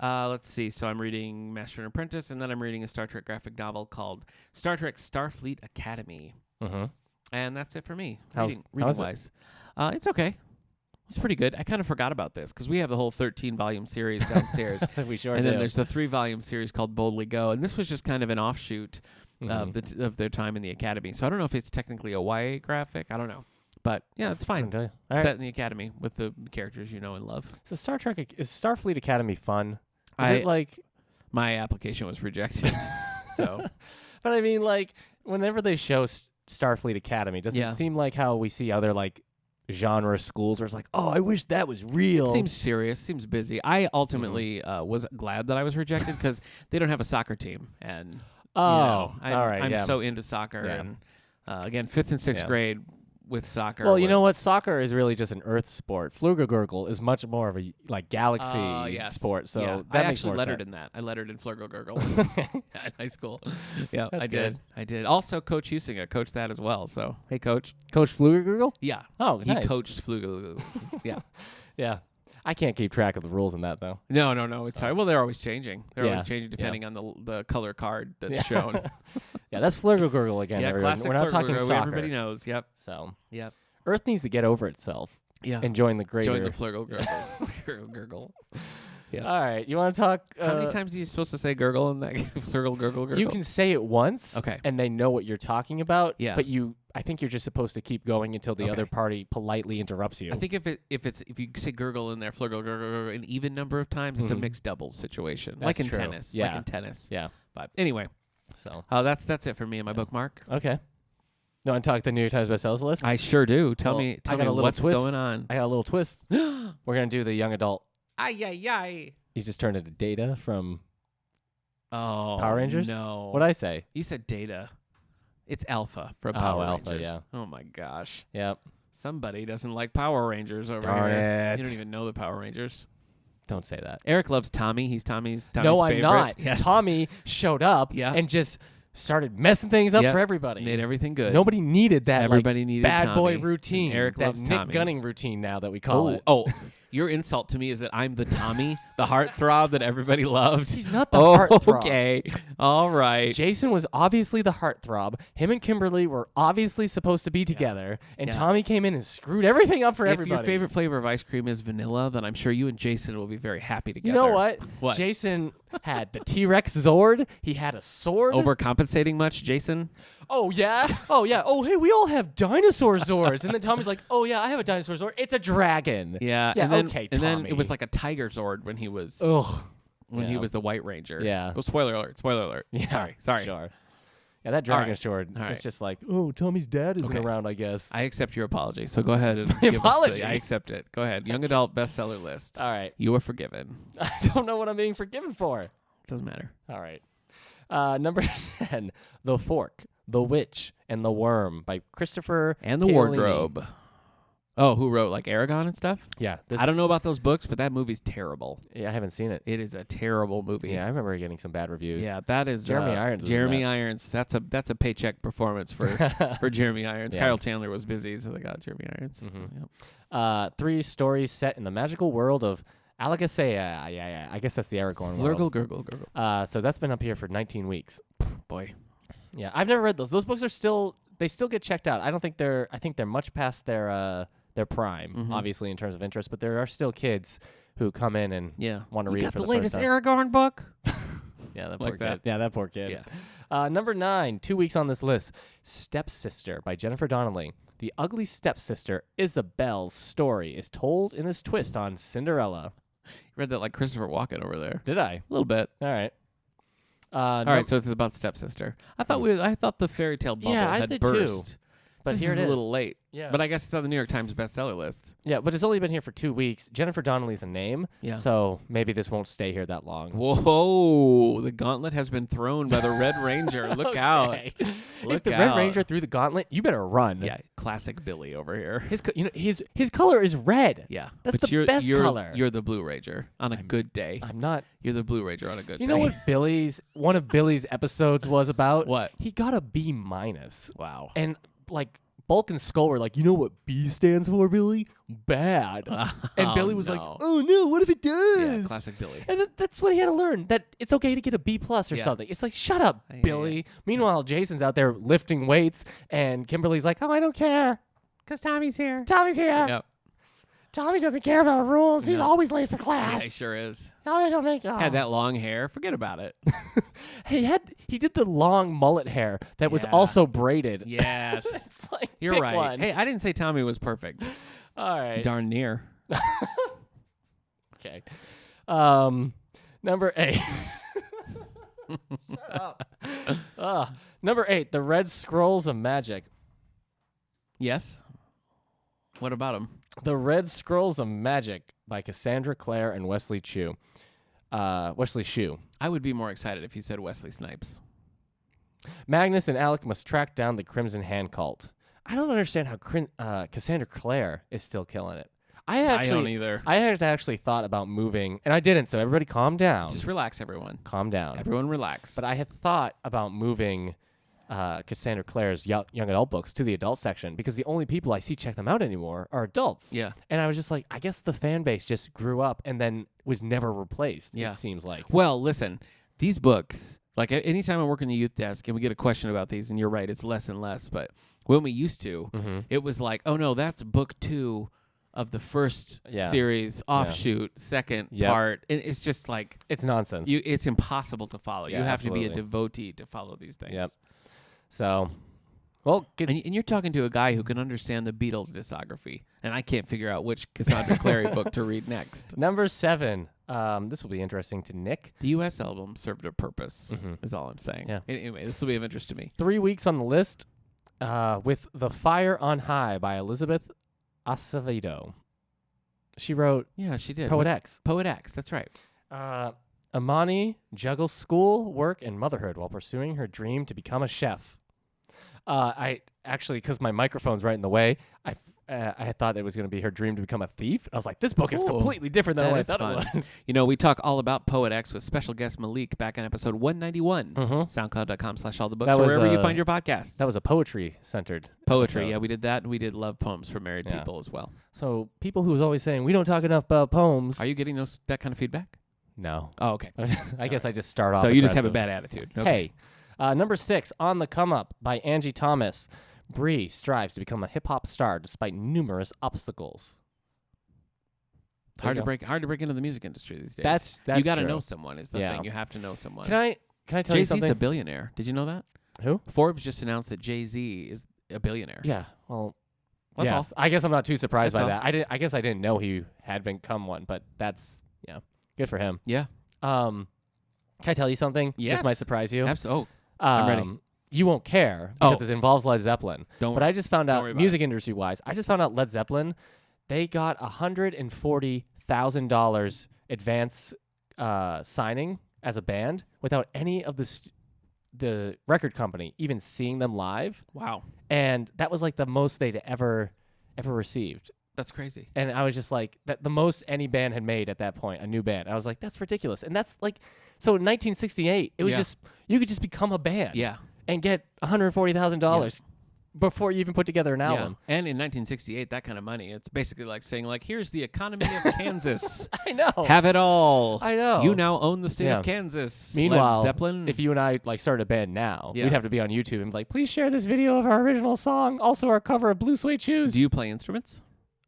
Let's see. So I'm reading Master and Apprentice, and then I'm reading a Star Trek graphic novel called Star Trek Starfleet Academy. Mm-hmm. And that's it for me, How's reading it? wise. It's okay. It's pretty good. I kind of forgot about this because we have the whole 13-volume series downstairs. We sure and do. then there's the 3-volume series called Boldly Go. And this was just kind of an offshoot Mhm. of their time in the Academy. So I don't know if it's technically a YA graphic. I don't know. But yeah, it's fine. Okay. All Set right. in the Academy with the characters you know and love. So Star Trek is Starfleet Academy fun? Is I- it like? My application was rejected. So But I mean, like, whenever they show Starfleet Academy, does Yeah. it seem like how we see other like genre schools where it's like, oh, I wish that was real? it seems serious, seems busy. I ultimately was glad that I was rejected because they don't have a soccer team. And Oh, all right. I'm yeah. so into soccer. Yeah. And again, 5th and 6th Yeah. grade with soccer. Well, you know was- what? Soccer is really just an Earth sport. Flugurgurgle is much more of a like galaxy Yes. sport. So yeah. that I makes actually more lettered sense. in that. I lettered in Flurgurgle at high school. Yeah, That's I did. good. I did. Also, Coach Husinger coached that as well. So, hey, Coach. Coach Flugurgurgle? Yeah. Oh, He nice. coached Flurgurgle. Yeah. Yeah. I can't keep track of the rules in that though. No. It's hard. Well, they're always changing. They're Yeah. always changing depending on the color card that's Yeah. shown. Yeah, that's Flugurgurgle again. Yeah, everyone. classic We're not talking Flurgurgle. soccer. Everybody knows. Yep. So Yep. Earth needs to get over itself Yeah. and join the greater. Join the Flurgurgle. Gurgle. Yeah. All right, you want to talk? How many times are you supposed to say gurgle in that game? Gurgle. You can say it once, Okay. and they know what you're talking about. Yeah. But I think you're just supposed to keep going until the Okay. other party politely interrupts you. I think if you say gurgle in there, gurgle an even number of times, it's a Mhm. mixed doubles situation, That's like in true. tennis. Yeah. Like in tennis. Yeah. But anyway, So that's it for me and my bookmark. okay. You want to talk the New York Times bestsellers list? I sure do. Tell Well, me I got a little what's twist. going on. I got a little twist. We're gonna do the young adult. Ay. You just turned into Data from Oh, Power Rangers? No. What'd I say? You said Data. It's Alpha from Oh, Power Alpha, Rangers. yeah. Oh my gosh. Yep. Somebody doesn't like Power Rangers over Darn here. it. You don't even know the Power Rangers. Don't say that. Eric loves Tommy. He's Tommy's No, I'm favorite. not. Yes. Tommy showed up Yeah. and just started messing things up Yep. for everybody. Made everything good. Nobody needed that. Everybody like, needed bad boy Tommy. routine. Eric that loves Nick Tommy. Gunning routine now that we call it. Oh, your insult to me is that I'm the Tommy, the heartthrob that everybody loved. He's not the heartthrob. Okay. All right. Jason was obviously the heartthrob. Him and Kimberly were obviously supposed to be together, and Yeah. Tommy came in and screwed everything up for If everybody. your favorite flavor of ice cream is vanilla, then I'm sure you and Jason will be very happy together. You know what? What? Jason had the T-Rex Zord. He had a sword. Overcompensating much, Jason? Oh, yeah? Oh, yeah. Oh, hey, we all have dinosaur Zords. And then Tommy's like, oh, yeah, I have a dinosaur Zord. It's a dragon. Yeah. Yeah, and then, okay, And then Tommy. it was like a Tiger Zord when he was Ugh. he Yeah. was the White Ranger. Yeah. Oh, spoiler alert. Spoiler alert. Yeah. Sorry. Sure. Yeah, that dragon right. sword. All right. It's just like, oh, Tommy's dad isn't Okay. around, I guess. I accept your apology. So go ahead and My give us apology? I accept it. Go ahead. Young adult bestseller list. All right. You are forgiven. I don't know what I'm being forgiven for. Doesn't matter. All right. Number 10, The Fork, The Witch, and the Worm by Christopher And the Paolini. Wardrobe. Oh, who wrote like Aragon and stuff? Yeah. I don't know about those books, but that movie's terrible. Yeah, I haven't seen it. It is a terrible movie. Yeah, I remember getting some bad reviews. Yeah, that is Jeremy Irons was in Jeremy that. Irons. That's a paycheck performance for Jeremy Irons. Yeah. Kyle Chandler was busy, so they got Jeremy Irons. Mhm. Yep. 3 stories set in the magical world of Alagathea. Yeah. I guess that's the Aragorn world. Gurgle, gurgle, gurgle. So that's been up here for 19 weeks. Boy. Yeah, I've never read those. Those books are still get checked out. I think they're much past their prime, Mhm. obviously in terms of interest, but there are still kids who come in and Yeah. want to You read got it for the the latest first time. Aragorn book? Yeah, that Like poor that. kid. Yeah, that poor kid. Yeah. Number 9, 2 weeks on this list, Stepsister by Jennifer Donnelly. The ugly stepsister Isabel's story is told in this twist on Cinderella. You read that like Christopher Walken over there. Did I? A little bit. All right. All right, so it's about Stepsister. I thought the fairy tale bubble Yeah, I had did burst. too. But This here is it a is. little late. Yeah. But I guess it's on the New York Times bestseller list. Yeah, but it's only been here for 2 weeks. Jennifer Donnelly's a name, Yeah. so maybe this won't stay here that long. Whoa! The gauntlet has been thrown by the Red Ranger. Look out! Okay. Look If the out. Red Ranger threw the gauntlet, you better run. Yeah, classic Billy over here. His color is red. Yeah, That's but the best color. You're the Blue Ranger on a good day. I'm not. You're the Blue Ranger on a good day. You know what one of Billy's episodes was about? What? He got a B minus, Wow. and like Bulk and Skull were like, you know what B stands for, Billy? Bad. And Billy was like, no. oh no, what if it does? Yeah, classic Billy. And that's what he had to learn, that it's okay to get a B plus or Yeah. something. It's like, shut up, Yeah, Billy. yeah. Meanwhile, Jason's out there lifting weights, and Kimberly's like, oh, I don't care, because Tommy's here. Tommy's here. Yep. Tommy doesn't care about rules. He's No. always late for Yeah, class. he sure is. Tommy don't make Had that long hair. Forget about it. He did the long mullet hair that was Yeah. also braided. Yes. It's like, You're pick right. one. Hey, I didn't say Tommy was perfect. All right. Darn near. Okay. Number 8. Shut up. Number 8, The Red Scrolls of Magic. Yes. What about him? The Red Scrolls of Magic by Cassandra Clare and Wesley Chu. Wesley Shue. I would be more excited if you said Wesley Snipes. Magnus and Alec must track down the Crimson Hand cult. I don't understand how Cassandra Clare is still killing it. I don't either. I had actually thought about moving, and I didn't, so everybody calm down. Just relax, everyone. Calm down. Everyone relax. But I had thought about moving Cassandra Clare's young adult books to the adult section, because the only people I see check them out anymore are adults. Yeah. And I was just like, I guess the fan base just grew up and then was never replaced, Yeah. it seems like. Well, listen, these books, like anytime I work in the youth desk and we get a question about these, and you're right, it's less and less, but when we used to, it was like, oh no, that's book 2 of the first series, offshoot, second part. And it's just like, It's nonsense. it's impossible to follow. Yeah, you have to be a absolutely. devotee to follow these things. Yep. So, well, And you're talking to a guy who can understand the Beatles discography, and I can't figure out which Cassandra Clare book to read next. number 7. This will be interesting to Nick. The U.S. album served a purpose, is all I'm saying. Yeah. Anyway, this will be of interest to me. 3 weeks on the list with The Fire on High by Elizabeth Acevedo. She wrote Yeah, she did. Poet X. Poet X, that's right. Amani juggles school, work, and motherhood while pursuing her dream to become a chef. I actually, because my microphone's right in the way, I had thought it was going to be her dream to become a thief. I was like, this book is Ooh, completely different than that what I is thought fun. it was. You know, we talk all about Poet X with special guest Malik back on episode 191. Mhm. SoundCloud.com/allthebooks, That or was, wherever you find your podcasts. That was a poetry-centered poetry. episode. Yeah, we did that. And we did love poems for married Yeah. people as well. So people who was always saying, we don't talk enough about poems. Are you getting that kind of feedback? No. Oh, okay. I guess I just start off So you just have a aggressive. bad attitude. Okay. Hey, number 6, On the Come Up by Angie Thomas. Bree strives to become a hip-hop star despite numerous obstacles. Hard you to break into the music industry these days. That's you got to true. know someone is the Yeah. thing. You have to know someone. Can I tell you Jay-Z's something? a billionaire. Did you know that? Who? Forbes just announced that Jay-Z is a billionaire. Yeah. Well, That's yeah. all. I guess I'm not too surprised That's by all. that. I guess I didn't know he had become one, but that's good for him. Yeah. Can I tell you something? Yes. This might surprise you. Absolutely. I'm ready. You won't care Oh. because it involves Led Zeppelin. But I just found don't out, worry about music industry wise, I just found out Led Zeppelin, they got $140,000 advance signing as a band without any of the the record company even seeing them live, Wow. and that was like the most they'd ever received. That's crazy. And I was just like, that the most any band had made at that point, a new band. I was like, that's ridiculous. And that's like, so in 1968, it was just, you could just become a band Yeah. and get $140,000 before you even put together an album. And in 1968, that kind of money, it's basically like saying, like, here's the economy of Kansas. I know. Have it all. I know. You now own the state of Kansas. Meanwhile, Led Zeppelin. if you and I like started a band now, Yeah. we'd have to be on YouTube and be like, please share this video of our original song, also our cover of Blue Suede Shoes. Do you play instruments?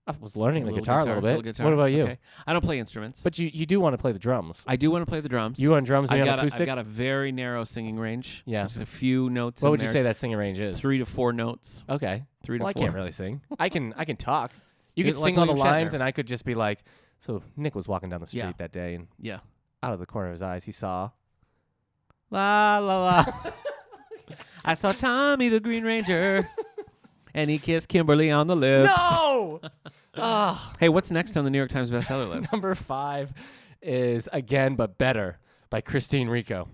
I was learning the Little guitar a little bit. guitar. What about you? Okay. I don't play instruments. But you do want to play the drums. I do want to play the drums. You on drums, me on I've acoustic? got a very narrow singing range. Yeah. Just a few notes. What in would you there. say that singing range is? 3 to 4 notes. Okay. 3 to Well, 4. I can't really sing. I can talk. You could Like sing all the William lines, Shatner. and I could just be like, so Nick was walking down the street Yeah. that day, and Yeah. out of the corner of his eyes, he saw. La la la. I saw Tommy the Green Ranger, and he kissed Kimberly on the lips. No! Ah. Hey, what's next on the New York Times bestseller list? Number 5 is Again But Better by Christine Rico.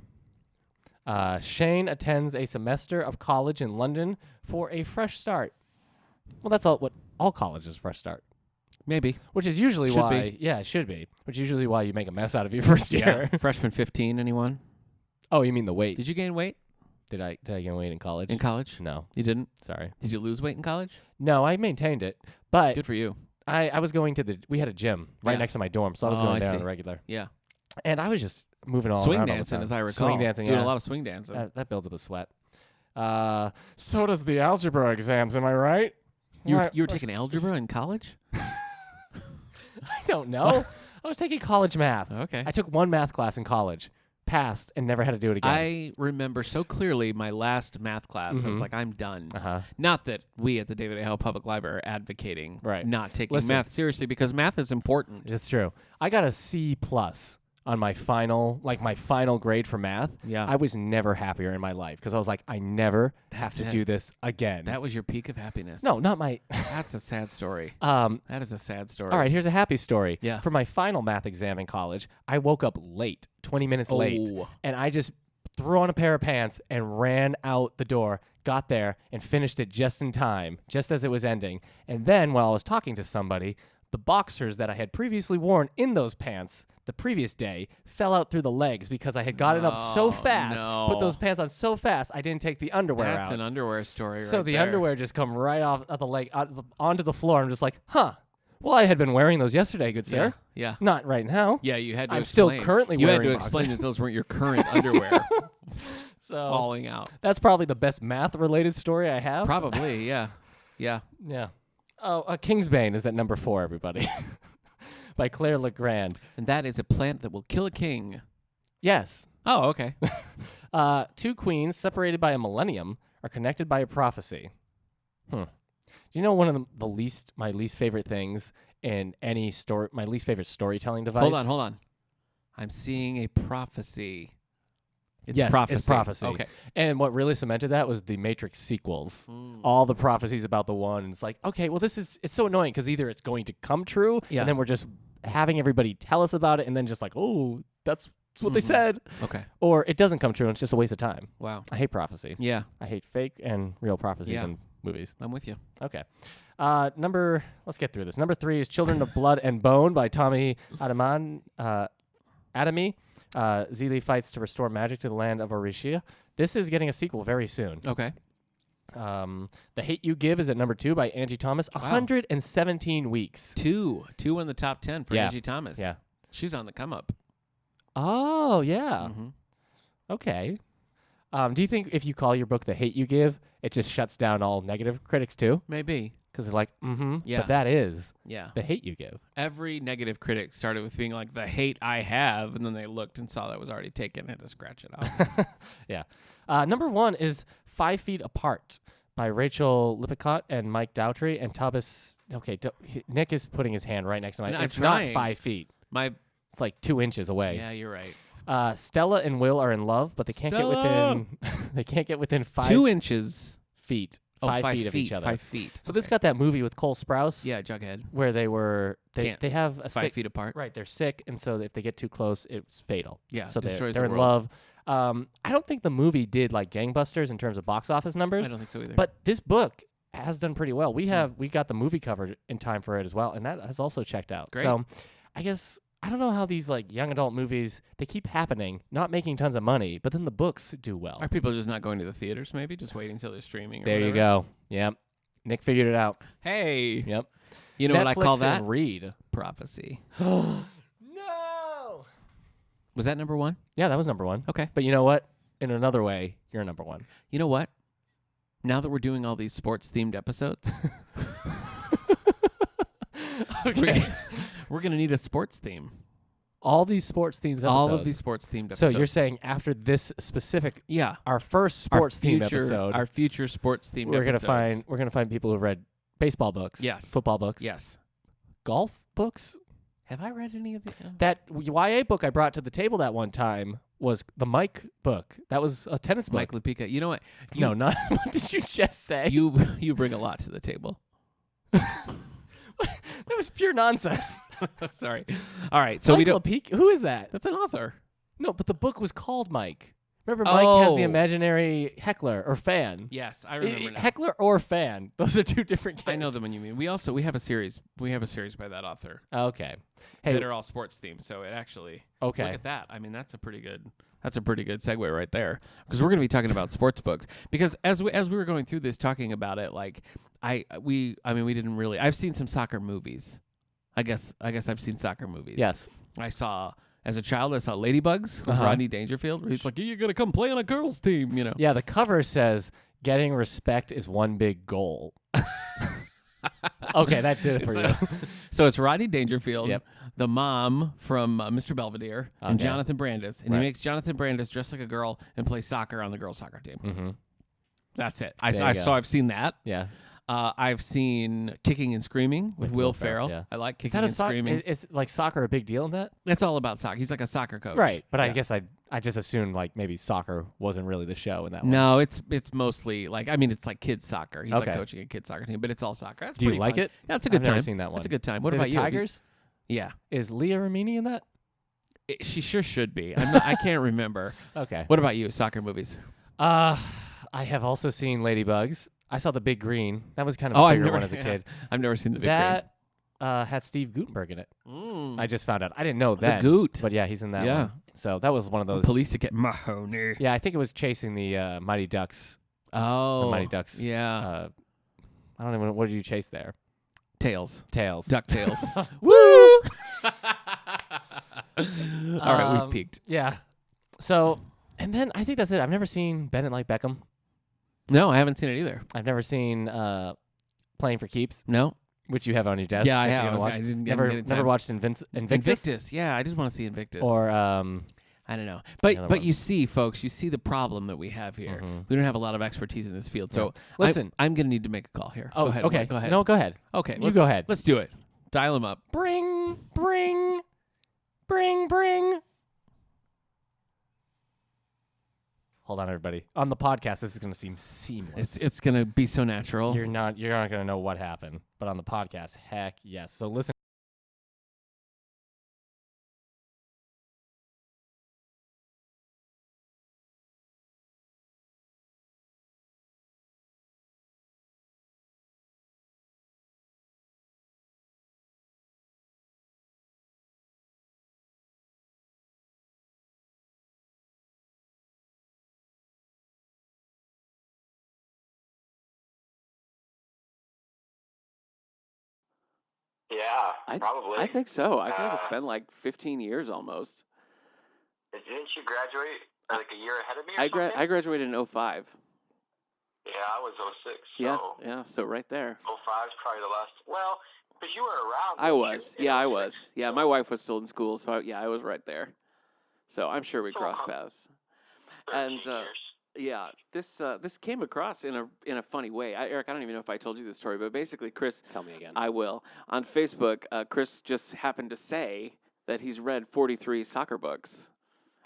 Shane attends a semester of college in London for a fresh start. Well, that's all. What all colleges fresh start, Maybe. which is usually Should why. be. Yeah, it should be. Which is usually why you make a mess out of your first year. Freshman 15, anyone? Oh, you mean the weight? Did you gain weight Did I gain weight in college? in college? No, You didn't? sorry. Did you lose weight in college? No, I maintained it, but Good for you. I was going to we had a gym right Yeah. next to my dorm, so I was Oh, going I down on see. a regular, Yeah. and I was just moving all Swing around all the dancing, time. as I recall. Swing dancing, Doing yeah. a lot of swing dancing. That builds up a sweat. So does the algebra exams, am I right? You Why- were taking algebra in college? I don't know. I was taking college math. Okay. I took one math class in college, passed, and never had to do it again. I remember so clearly my last math class. I was Mhm. like, I'm done. Uh-huh. Not that we at the David A. Hale Public Library are advocating Right. not taking Listen. math seriously, because math is important. It's true. I got a C+ on my final grade for math. Yeah. I was never happier in my life because I was like, I never have That's to it. do this again. That was your peak of happiness. No, not my. That's a sad story. All That is a sad story. right, here's a happy story. Yeah. For my final math exam in college, I woke up late, 20 minutes late, Oh. and I just threw on a pair of pants and ran out the door, got there, and finished it just in time, just as it was ending. And then while I was talking to somebody, the boxers that I had previously worn in those pants the previous day fell out through the legs because I had got it up so Oh, fast, put no. those pants on so fast, I didn't take the underwear That's out. an underwear story So right the there. underwear just come right off of the leg onto the floor. I'm just like, huh. Well, I had been wearing those yesterday, good sir. Yeah. Not right now. Yeah, you had to I'm explain. still currently You had wearing to explain boxers. that those weren't your current underwear So falling out. that's probably the best math-related story I have. Probably, yeah. Yeah. Yeah. Oh, Kingsbane is at number 4, everybody. By Claire Legrand. And that is a plant that will kill a king. Yes. Oh, okay. Two queens separated by a millennium are connected by a prophecy. Do you know one of my least favorite things in any story, my least favorite storytelling device? Hold on. I'm seeing a prophecy. It's Yes, prophecy. it's prophecy. Okay. And what really cemented that was the Matrix sequels. All the prophecies about the one. And it's like, okay, well, it's so annoying because either it's going to come true, Yeah. and then we're just having everybody tell us about it, and then just like, oh, that's what they said. Okay. Or it doesn't come true, and it's just a waste of time. Wow. I hate prophecy. Yeah, I hate fake and real prophecies Yeah. in movies. I'm with you. Okay. Let's get through this. Number 3 is Children of Blood and Bone by Tommy Adami. Zeely fights to restore magic to the land of Orishia. This is getting a sequel very soon. Okay. The Hate You Give is at number 2 by Angie Thomas. 117 weeks. Two in the top 10 for Yeah. Angie Thomas. Yeah. She's on the come up. Oh, yeah. Mhm. Okay. Do you think if you call your book The Hate You Give, it just shuts down all negative critics too? Maybe. Because they're like, Yeah. but that is Yeah. The Hate You Give. Every negative critic started with being like, the hate I have, and then they looked and saw that was already taken and had to scratch it off. Yeah. Number 1 is 5 Feet Apart by Rachel Lippincott and Mike Dowtry and Thomas. Okay, Nick is putting his hand right next to mine. No, I'm It's trying. not 5 feet. It's like 2 inches away. Yeah, you're right. Stella and Will are in love, but they can't get Stella! within. They can't get within 5 2 inches. feet 5 feet of each other. 5 feet. So this got that movie with Cole Sprouse. Yeah, Jughead. Where they have a 5 feet apart. Right, they're sick, and so if they get too close, it's fatal. Yeah, so destroys they're the in world. love. I don't think the movie did like gangbusters in terms of box office numbers. I don't think so either. But this book has done pretty well. We got the movie covered in time for it as well, and that has also checked out. Great. So I guess I don't know how these like young adult movies, they keep happening, not making tons of money, but then the books do well. Are people just not going to the theaters? Maybe just waiting until they're streaming. Or There you whatever? go. Yep. Nick figured it out. Hey. Yep. You know Netflix what I call that? and read. Prophecy. No. Was that number 1? Yeah, that was number 1. Okay. But you know what? In another way, you're number 1. You know what? Now that we're doing all these sports-themed episodes, Okay. we're going to need a sports theme. All these sports themes episodes. All of these sports-themed So episodes. you're saying after this specific, yeah, our first sports theme episode, our future sports-themed we're episodes. gonna find people who've read baseball books, Yes. football books, Yes. golf books. Have I read any of the? That YA book I brought to the table that one time was the Mike book. That was a tennis book. Mike Lupica. You know what? No, not what did you just say? You bring a lot to the table. That was pure nonsense. Sorry. All right. So Mike we don't. Lepeque? Who is that? That's an author. No, but the book was called Mike. Remember, Mike has the Oh. imaginary heckler or fan. Yes, I remember now. Heckler or fan. Those are two different I things. know the one you mean. We have a series. We have a series by that author Okay. Hey, that are all sports themed. So it actually. okay. Look at that. I mean, that's a pretty good segue right there, because we're going to be talking about sports books. Because as we were going through this, talking about it, like we didn't really. I've seen some soccer movies. I guess I've seen soccer movies. Yes. As a child, I saw Ladybugs with Rodney Dangerfield, where he's like, "You're gonna come play on a girls' team," you know. Yeah, the cover says, "Getting respect is one big goal." Okay, that did it for you. So it's Rodney Dangerfield, Yep. the mom from Mr. Belvedere, and Okay. Jonathan Brandis, and Right. he makes Jonathan Brandis dress like a girl and play soccer on the girls' soccer team. Mm-hmm. That's it. There you go. I've seen that. Yeah. I've seen Kicking and Screaming with Will Ferrell. yeah. I like Is Kicking that a and Screaming. Is like soccer a big deal in that? It's all about soccer. He's like a soccer coach. Right. But I Yeah. guess I just assumed like maybe soccer wasn't really the show in that one. No, it's mostly like, I mean, it's like kids soccer. He's like Okay. coaching a kids soccer team, but it's all soccer. That's Do you pretty like fun. it? Yeah, it's a good I've time. never seen that one. That's a good time. What They're about the you? Tigers? Yeah, Is Leah Remini in that? She sure should be. I can't remember. Okay. What about you? Soccer movies? I have also seen Ladybugs. I saw The Big Green. That was kind of Oh, a I've bigger never one as a kid. I've never seen the Big That had Steve Guttenberg in it. Green. I just found out. I didn't know that. The Goot. But yeah, he's in that Yeah. one. So that was one of those. Police to get Mahoney. Yeah, I think it was chasing the Mighty Ducks. Oh, Mighty Ducks. Yeah, I don't even. What did you chase there? Tails. Tails. DuckTales. Woo! All right, we've peaked. Yeah. So, and then I think that's it. I've never seen Bennett Like Beckham. No, I haven't seen it either. I've never seen Playing for Keeps, No. which you have on your desk. Yeah, I that you're have. gonna watch. I didn't never get never time. watched Invictus. Yeah, I did want to see Invictus. Or I don't know. Another But one. you see, folks, you see the problem that we have here. Mhm. We don't have a lot of expertise in this field. So Listen. I'm going to need to make a call here. Oh, go ahead. okay. Mike, go ahead. No, go ahead. Okay. You go ahead. Let's do it. Dial him up. Bring. Hold on, everybody. On the podcast, this is going to seem seamless. It's going to be so natural. You're not going to know what happened, but on the podcast, heck yes. So listen. Yeah, probably. I think so. I feel like it's been like 15 years almost. Didn't you graduate like a year ahead of me or I something? graduated in 05. Yeah, I was 06. Yeah, So yeah. So right there. 05 is probably the last. Well, because you were around. I weren't was. you, in Yeah, I 06? was. Yeah, my wife was still in school, so I was right there. So I'm sure we So, crossed paths. 13 And, years. Yeah, this came across in a funny way. Eric, I don't even know if I told you this story, but basically, Chris. Tell me again. I will. On Facebook, Chris just happened to say that he's read 43 soccer books.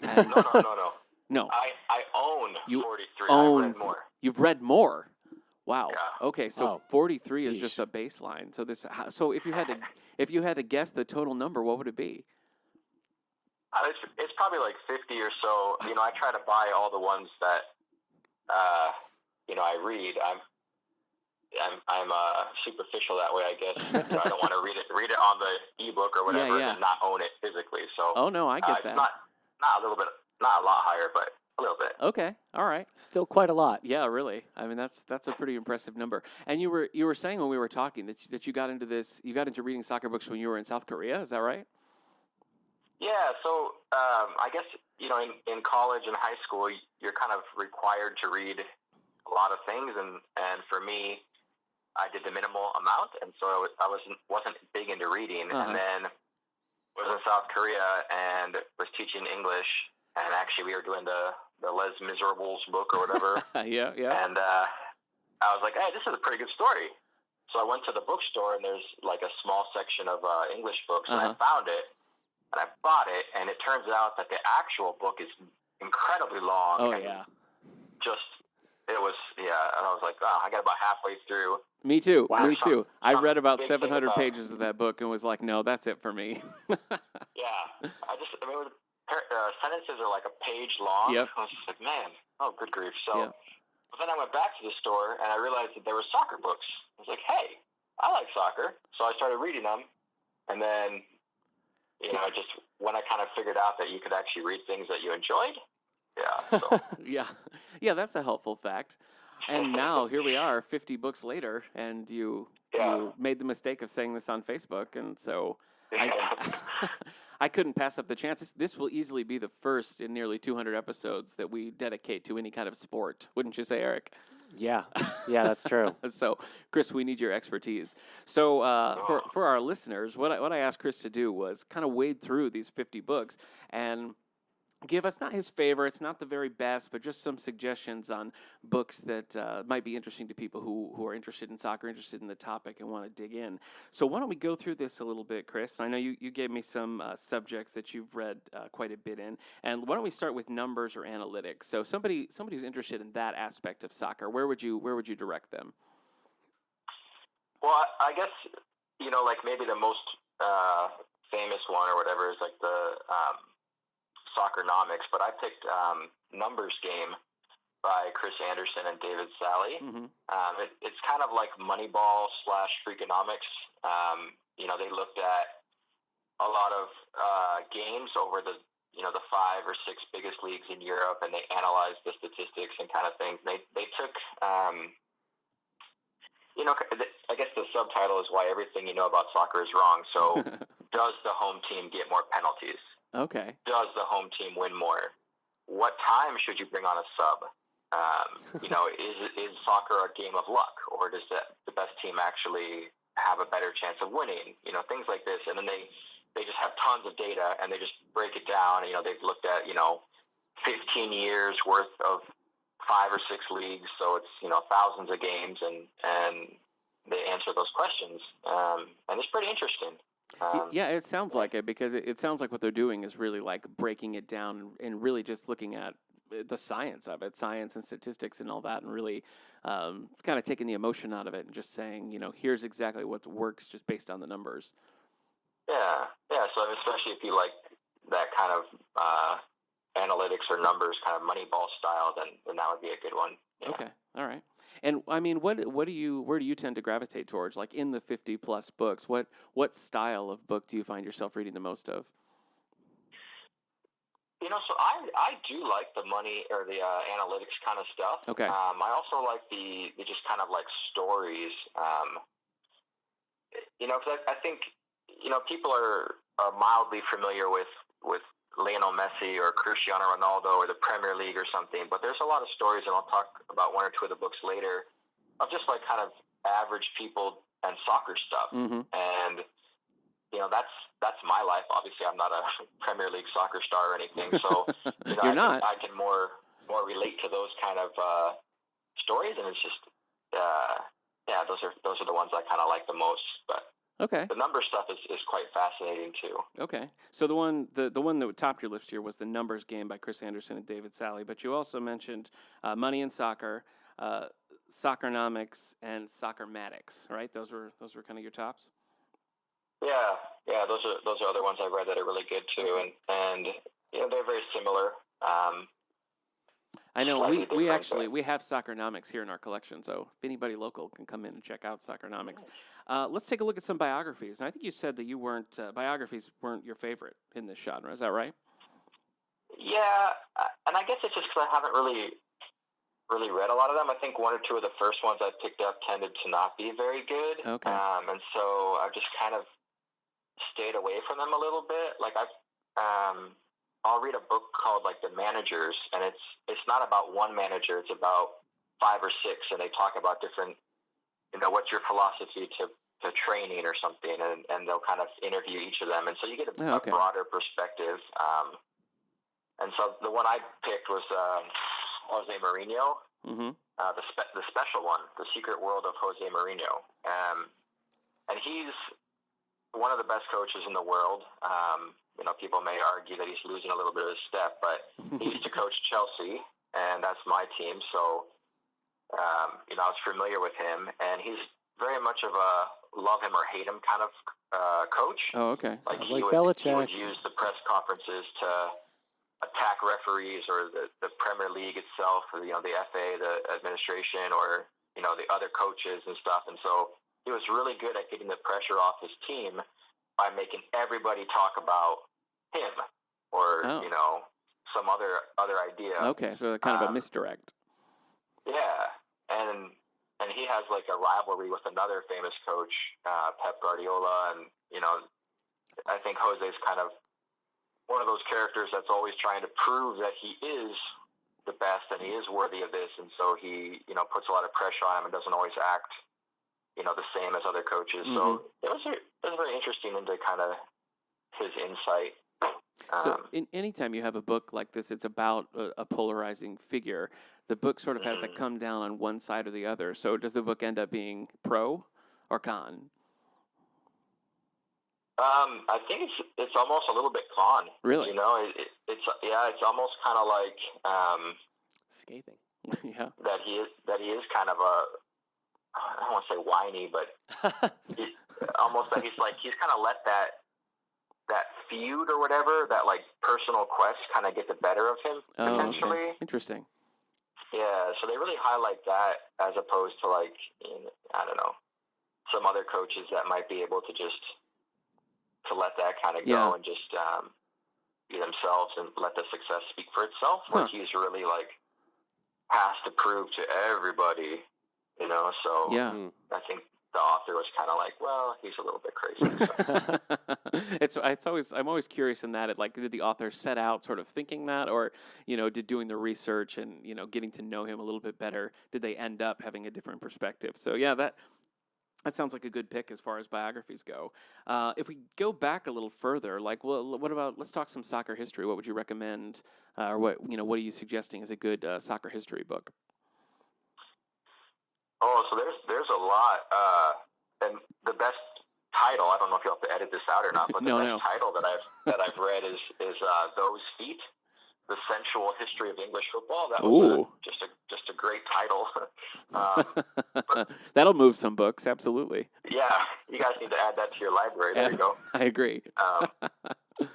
And No. no, I own You 43. own I read more. You've read more. Wow. Yeah. Okay, so Oh, 43 is yeesh. just a baseline. So so if you had to guess the total number, what would it be? It's probably like 50 or so. I try to buy all the ones that I read. I'm superficial that way, I guess. I don't want to read it on the ebook or whatever, Yeah. and not own it physically. So Oh no, I get that. It's not a little bit, not a lot higher, but a little bit. Okay, all right. Still quite a lot. Yeah, really. I mean, that's a pretty impressive number. And you were saying when we were talking that you got into reading soccer books when you were in South Korea. Is that right? Yeah, so I guess in college and high school you're kind of required to read a lot of things, and for me, I did the minimal amount, and so I wasn't big into reading, and then was in South Korea and was teaching English, and actually we were doing the Les Miserables book or whatever. Yeah. And I was like, hey, this is a pretty good story. So I went to the bookstore, and there's like a small section of English books, and I found it. And I bought it, and it turns out that the actual book is incredibly long. Oh, and yeah. And I was like, oh, I got about halfway through. Me too. Wow. Me too. I read about big 700 thing pages of that book and was like, no, that's it for me. Yeah. Sentences are like a page long. Yep. I was just like, man, oh, good grief. So Yep. But then I went back to the store, and I realized that there were soccer books. I was like, hey, I like soccer. So I started reading them, and then just when I kind of figured out that you could actually read things that you enjoyed. Yeah. So. Yeah, that's a helpful fact. And now here we are, 50 books later, and you made the mistake of saying this on Facebook, and so I couldn't pass up the chance. This will easily be the first in nearly 200 episodes that we dedicate to any kind of sport, wouldn't you say, Eric? Yeah, that's true. So, Chris, we need your expertise. So, for our listeners, what I asked Chris to do was kind of wade through these 50 books and give us not his favorites, not the very best, but just some suggestions on books that might be interesting to people who are interested in soccer, interested in the topic, and want to dig in. So why don't we go through this a little bit, Chris? I know you gave me some subjects that you've read quite a bit in, and why don't we start with numbers or analytics? So somebody who's interested in that aspect of soccer, where would you direct them? Well, I guess like maybe the most famous one or whatever is like the Soccernomics, but I picked Numbers Game by Chris Anderson and David Sally. Mm-hmm. It's kind of like Moneyball / Freakonomics. They looked at a lot of games over the 5 or 6 biggest leagues in Europe, and they analyzed the statistics and kind of things. They took, I guess the subtitle is Why Everything You Know About Soccer is Wrong. So does the home team get more penalties? Okay. Does the home team win more? What time should you bring on a sub? Is soccer a game of luck, or does the best team actually have a better chance of winning? Things like this. And then they just have tons of data, and they just break it down. They've looked at 15 years worth of 5 or 6 leagues, so it's thousands of games, and they answer those questions, and it's pretty interesting. Yeah, it sounds like it, because it sounds like what they're doing is really like breaking it down and really just looking at the science of it, science and statistics and all that, and really kind of taking the emotion out of it and just saying, here's exactly what works just based on the numbers. Yeah. So especially if you like that kind of analytics or numbers, kind of Moneyball style, then that would be a good one. Yeah. Okay, all right. And I mean, where do you tend to gravitate towards? Like in the 50 plus books, what style of book do you find yourself reading the most of? So I do like the money or the analytics kind of stuff. Okay. I also like the just kind of like stories. Because I think people are mildly familiar with Lionel Messi or Cristiano Ronaldo or the Premier League or something, but there's a lot of stories, and I'll talk about 1 or 2 of the books later, of just like kind of average people and soccer stuff. Mm-hmm. And that's my life. Obviously, I'm not a Premier League soccer star or anything, so You're not. I can more relate to those kind of stories, and it's just those are the ones I kind of like the most. But Okay. the number stuff is quite fascinating too. Okay. So the one that topped your list here was The Numbers Game by Chris Anderson and David Sally, but you also mentioned Money in Soccer, Soccernomics and Soccermatics, right? Those were kind of your tops. Yeah, those are other ones I've read that are really good too, Okay. and they're very similar. I know Slightly we different, actually but- we have Soccernomics here in our collection, so if anybody local can come in and check out Soccernomics. Let's take a look at some biographies. And I think you said that you weren't biographies weren't your favorite in this genre. Is that right? Yeah, and I guess it's just because I haven't really read a lot of them. I think one or two of the first ones I picked up tended to not be very good. Okay. And so I've just kind of stayed away from them a little bit. Like I'll read a book called like The Managers, and it's not about one manager. It's about 5 or 6, and they talk about different, what's your philosophy to training or something, and they'll kind of interview each of them, and so you get a broader perspective. And so the one I picked was Jose Moreno, the special one, The Secret World of Jose Moreno. And he's one of the best coaches in the world. People may argue that he's losing a little bit of his step, but he used to coach Chelsea, and that's my team. So, I was familiar with him, and he's very much of a love him or hate him kind of coach. Oh, okay. Like Sounds he like would Belichick. use the press conferences to attack referees or the Premier League itself, or the FA, the administration, or the other coaches and stuff. And so he was really good at getting the pressure off his team by making everybody talk about him or some other idea. Okay, so kind of a misdirect. Yeah, and he has like a rivalry with another famous coach, Pep Guardiola, and I think Jose's kind of one of those characters that's always trying to prove that he is the best and he is worthy of this, and so he puts a lot of pressure on him and doesn't always act the same as other coaches. So it was very interesting into kind of his insight. So anytime you have a book like this, it's about a polarizing figure. The book sort of has to come down on one side or the other. So does the book end up being pro or con? I think it's almost a little bit con. Really? It's almost kind of like Scathing. Yeah. that he is kind of I don't want to say whiny, but almost that he's kind of let that feud or whatever, that like personal quest kind of get the better of him potentially. Okay. Interesting. Yeah, so they really highlight that as opposed to like I don't know, some other coaches that might be able to just to let that kind of go and just be themselves and let the success speak for itself. Where he's really like has to prove to everybody, So I think the author was kind of like, well, he's a little bit crazy. I'm always curious in that. Did the author set out sort of thinking that, or did doing the research and getting to know him a little bit better, did they end up having a different perspective? So yeah, that sounds like a good pick as far as biographies go. If we go back a little further, what about, let's talk some soccer history. What would you recommend, or what are you suggesting is a good soccer history book? Oh, so there's a lot, and the best title, I don't know if you'll have to edit this out or not, but the best title that I've read is Those Feet: The Sensual History of English Football. That was just a great title. That'll move some books, absolutely. Yeah, you guys need to add that to your library. There you go. I agree. But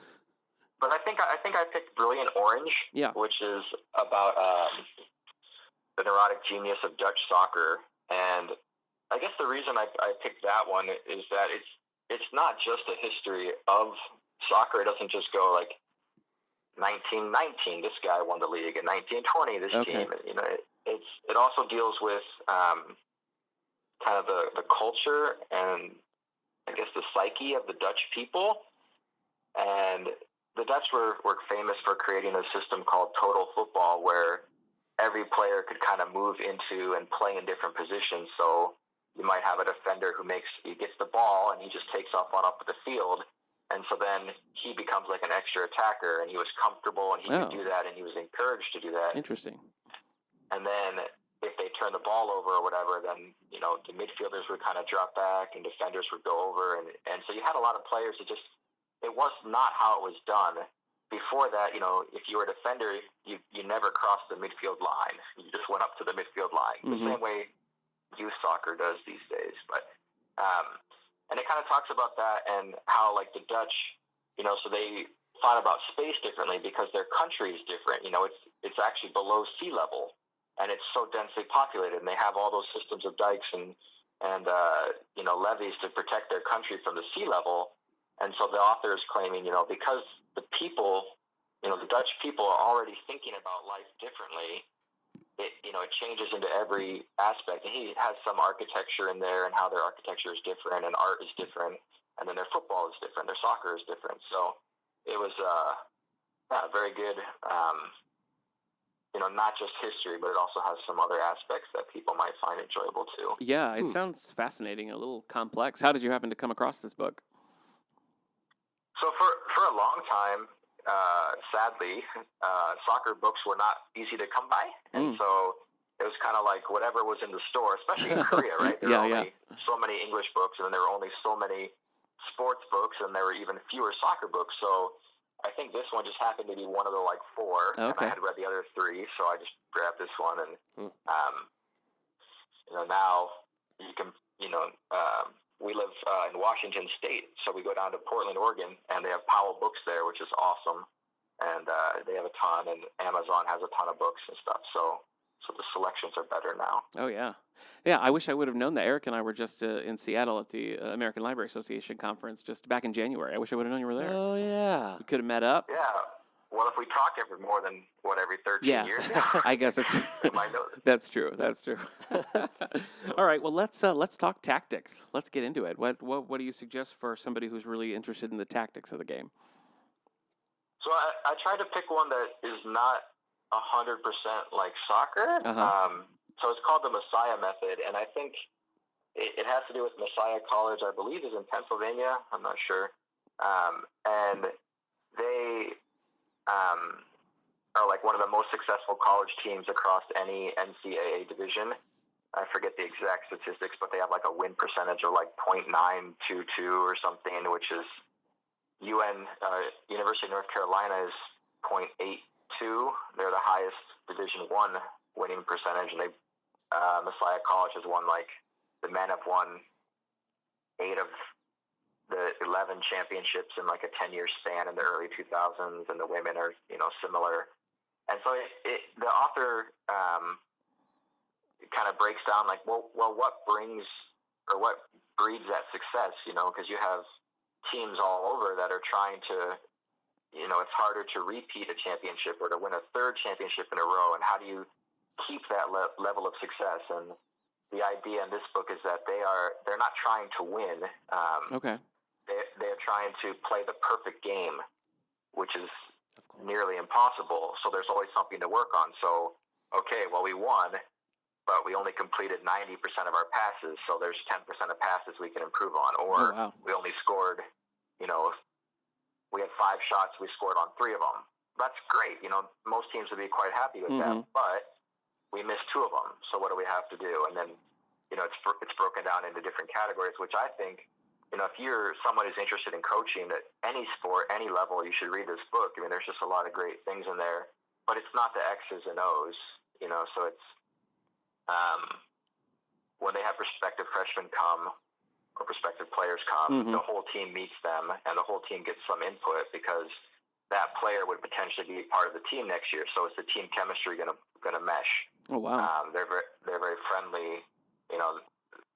I think I picked Brilliant Orange, which is about the neurotic genius of Dutch soccer. And I guess the reason I picked that one is that it's not just a history of soccer. It doesn't just go like 1919, this guy won the league, and 1920, this team. It also deals with kind of the culture and I guess the psyche of the Dutch people. And the Dutch were famous for creating a system called total football, where every player could kind of move into and play in different positions. So you might have a defender who gets the ball and he just takes off on up the field. And so then he becomes like an extra attacker, and he was comfortable and he could do that, and he was encouraged to do that. Interesting. And then if they turn the ball over or whatever, then, the midfielders would kind of drop back and defenders would go over. And so you had a lot of players it was not how it was done. Before that, if you were a defender, you never crossed the midfield line. You just went up to the midfield line. The same way youth soccer does these days. But and it kind of talks about that and how like the Dutch, so they thought about space differently because their country is different. It's actually below sea level, and it's so densely populated, and they have all those systems of dikes and levees to protect their country from the sea level. And so the author is claiming, because the people, the Dutch people are already thinking about life differently, it changes into every aspect. And he has some architecture in there and how their architecture is different and art is different. And then their football is different. Their soccer is different. So it was very good, not just history, but it also has some other aspects that people might find enjoyable too. Yeah, it sounds fascinating, a little complex. How did you happen to come across this book? So for a long time, sadly, soccer books were not easy to come by. And so it was kind of like whatever was in the store, especially in Korea, right? There were only so many English books, and then there were only so many sports books, and there were even fewer soccer books. So I think this one just happened to be one of the four, and I had read the other three, so I just grabbed this one. And now you can, we live in Washington State, so we go down to Portland, Oregon, and they have Powell Books there, which is awesome. And they have a ton, and Amazon has a ton of books and stuff. So the selections are better now. Oh, yeah. Yeah, I wish I would have known that. Eric and I were just in Seattle at the American Library Association conference just back in January. I wish I would have known you were there. Oh, yeah. We could have met up. Yeah. Well, if we talk every more than, every 13 years? I guess that's we might know this. That's true. That's true. All right. Well, let's talk tactics. Let's get into it. What do you suggest for somebody who's really interested in the tactics of the game? So I tried to pick one that is not 100% like soccer. So it's called the Messiah Method, and I think it has to do with Messiah College, I believe, is in Pennsylvania. I'm not sure. And they are like one of the most successful college teams across any NCAA division. I forget the exact statistics, but they have like a win percentage of like .922 or something, which is University of North Carolina is .82. They're the highest Division I winning percentage, and Messiah College has won, the men have won 8 of the 11 championships in like a 10-year span in the early 2000s, and the women are, similar. And so the author kind of breaks down what brings or what breeds that success, because you have teams all over that are trying to, it's harder to repeat a championship or to win a third championship in a row. And how do you keep that level of success? And the idea in this book is that they're not trying to win. They're trying to play the perfect game, which is nearly impossible. So there's always something to work on. So, we won, but we only completed 90% of our passes. So there's 10% of passes we can improve on. Or we only scored, we had 5 shots, we scored on 3 of them. That's great. Most teams would be quite happy with that, but we missed 2 of them. So what do we have to do? And then, it's broken down into different categories, which I think, if you're someone who's interested in coaching at any sport, any level, you should read this book. I mean, there's just a lot of great things in there, but it's not the X's and O's, so it's, when they have prospective freshmen come or prospective players come, the whole team meets them and the whole team gets some input because that player would potentially be part of the team next year. So is the team chemistry going to mesh? Oh, wow. They're very friendly.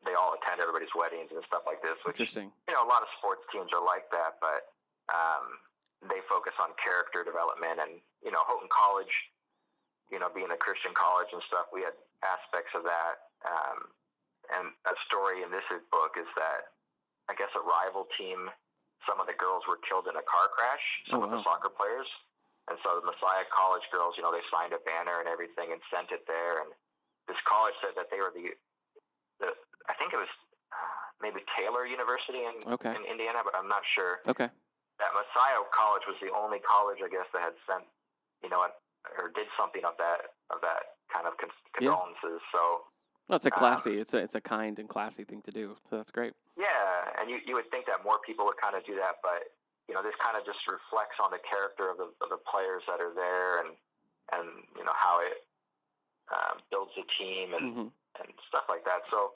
They all attend everybody's weddings and stuff like this, which, Interesting. A lot of sports teams are like that, but they focus on character development. And, Houghton College, being a Christian college and stuff, we had aspects of that. And a story in this book is that, I guess, a rival team, some of the girls were killed in a car crash, some of the soccer players. And so the Messiah College girls, they signed a banner and everything and sent it there. And this college said that they were I think it was maybe Taylor University in Indiana, but I'm not sure. Okay. That Messiah College was the only college, I guess, that had sent, or did something of that kind of condolences. So. Well, it's a classy, it's a kind and classy thing to do. So that's great. Yeah, and you would think that more people would kind of do that, but this kind of just reflects on the character of the players that are there, and how it builds a team, and stuff like that. So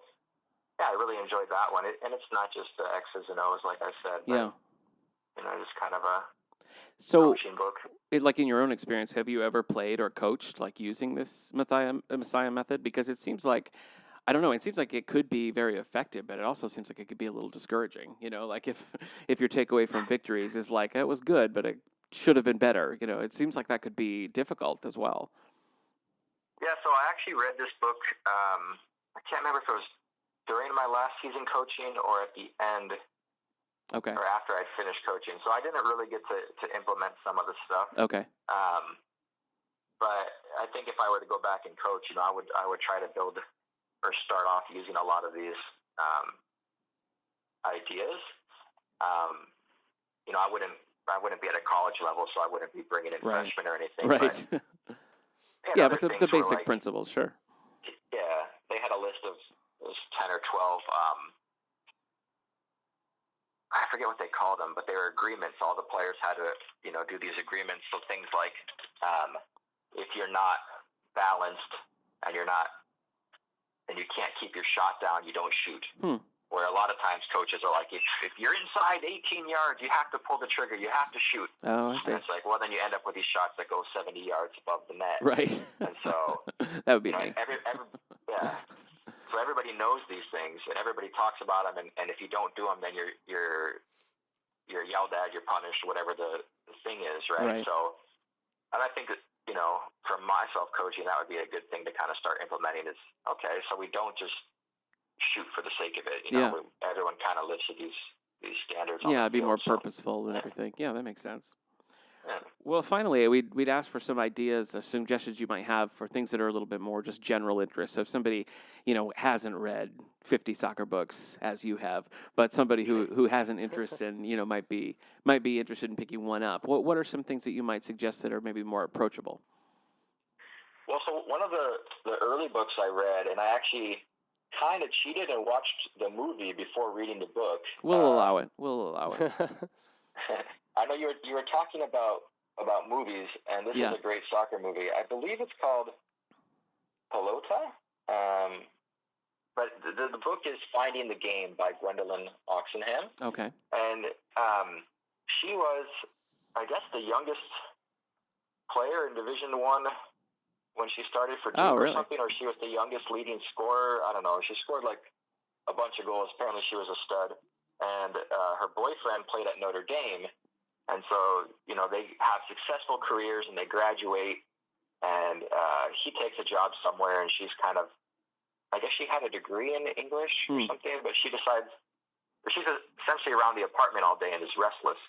yeah, I really enjoyed that one. And it's not just the X's and O's, like I said. But, just kind of a coaching book. Like in your own experience, have you ever played or coached like using this Messiah method? Because it seems like, I don't know, it seems like it could be very effective, but it also seems like it could be a little discouraging. Like if your takeaway from victories is like, it was good, but it should have been better. It seems like that could be difficult as well. Yeah, so I actually read this book. I can't remember if it was during my last season coaching or at the end. Okay. Or after I'd finished coaching. So I didn't really get to implement some of the stuff. Okay. But I think if I were to go back and coach, I would try to build or start off using a lot of these ideas. I wouldn't be at a college level, so I wouldn't be bringing in freshmen or anything. Right. But, but the basic principles, sure. Yeah, they had a list of 10 or 12. I forget what they called them, but they were agreements. All the players had to, do these agreements. So things like, if you're not balanced and you can't keep your shot down, you don't shoot. Where a lot of times coaches are like, if you're inside 18 yards, you have to pull the trigger. You have to shoot. Oh, I see. And it's like, well, then you end up with these shots that go 70 yards above the net. Right. And so that would be me. Yeah. So everybody knows these things, and everybody talks about them. And if you don't do them, then you're yelled at, you're punished, whatever the thing is, right? So, and I think that, from myself coaching, that would be a good thing to kind of start implementing. Is okay. So we don't just shoot for the sake of it. Everyone kind of lives to these standards. Yeah, be more purposeful and everything. Yeah, that makes sense. Yeah. Well, finally, we'd ask for some ideas or suggestions you might have for things that are a little bit more just general interest. So if somebody, hasn't read 50 soccer books as you have, but somebody who has an interest in, might be interested in picking one up. What are some things that you might suggest that are maybe more approachable? Well, so one of the early books I read, and I actually kind of cheated and watched the movie before reading the book. We'll allow it. I know you were talking about movies, and this is a great soccer movie. I believe it's called Pelota, but the book is Finding the Game by Gwendolyn Oxenham. Okay. And she was, I guess, the youngest player in Division I when she started for Duke or something, or she was the youngest leading scorer. I don't know. She scored like a bunch of goals. Apparently she was a stud. And her boyfriend played at Notre Dame. And so, they have successful careers and they graduate, and he takes a job somewhere, and she's kind of, I guess she had a degree in English or something, but she's essentially around the apartment all day and is restless.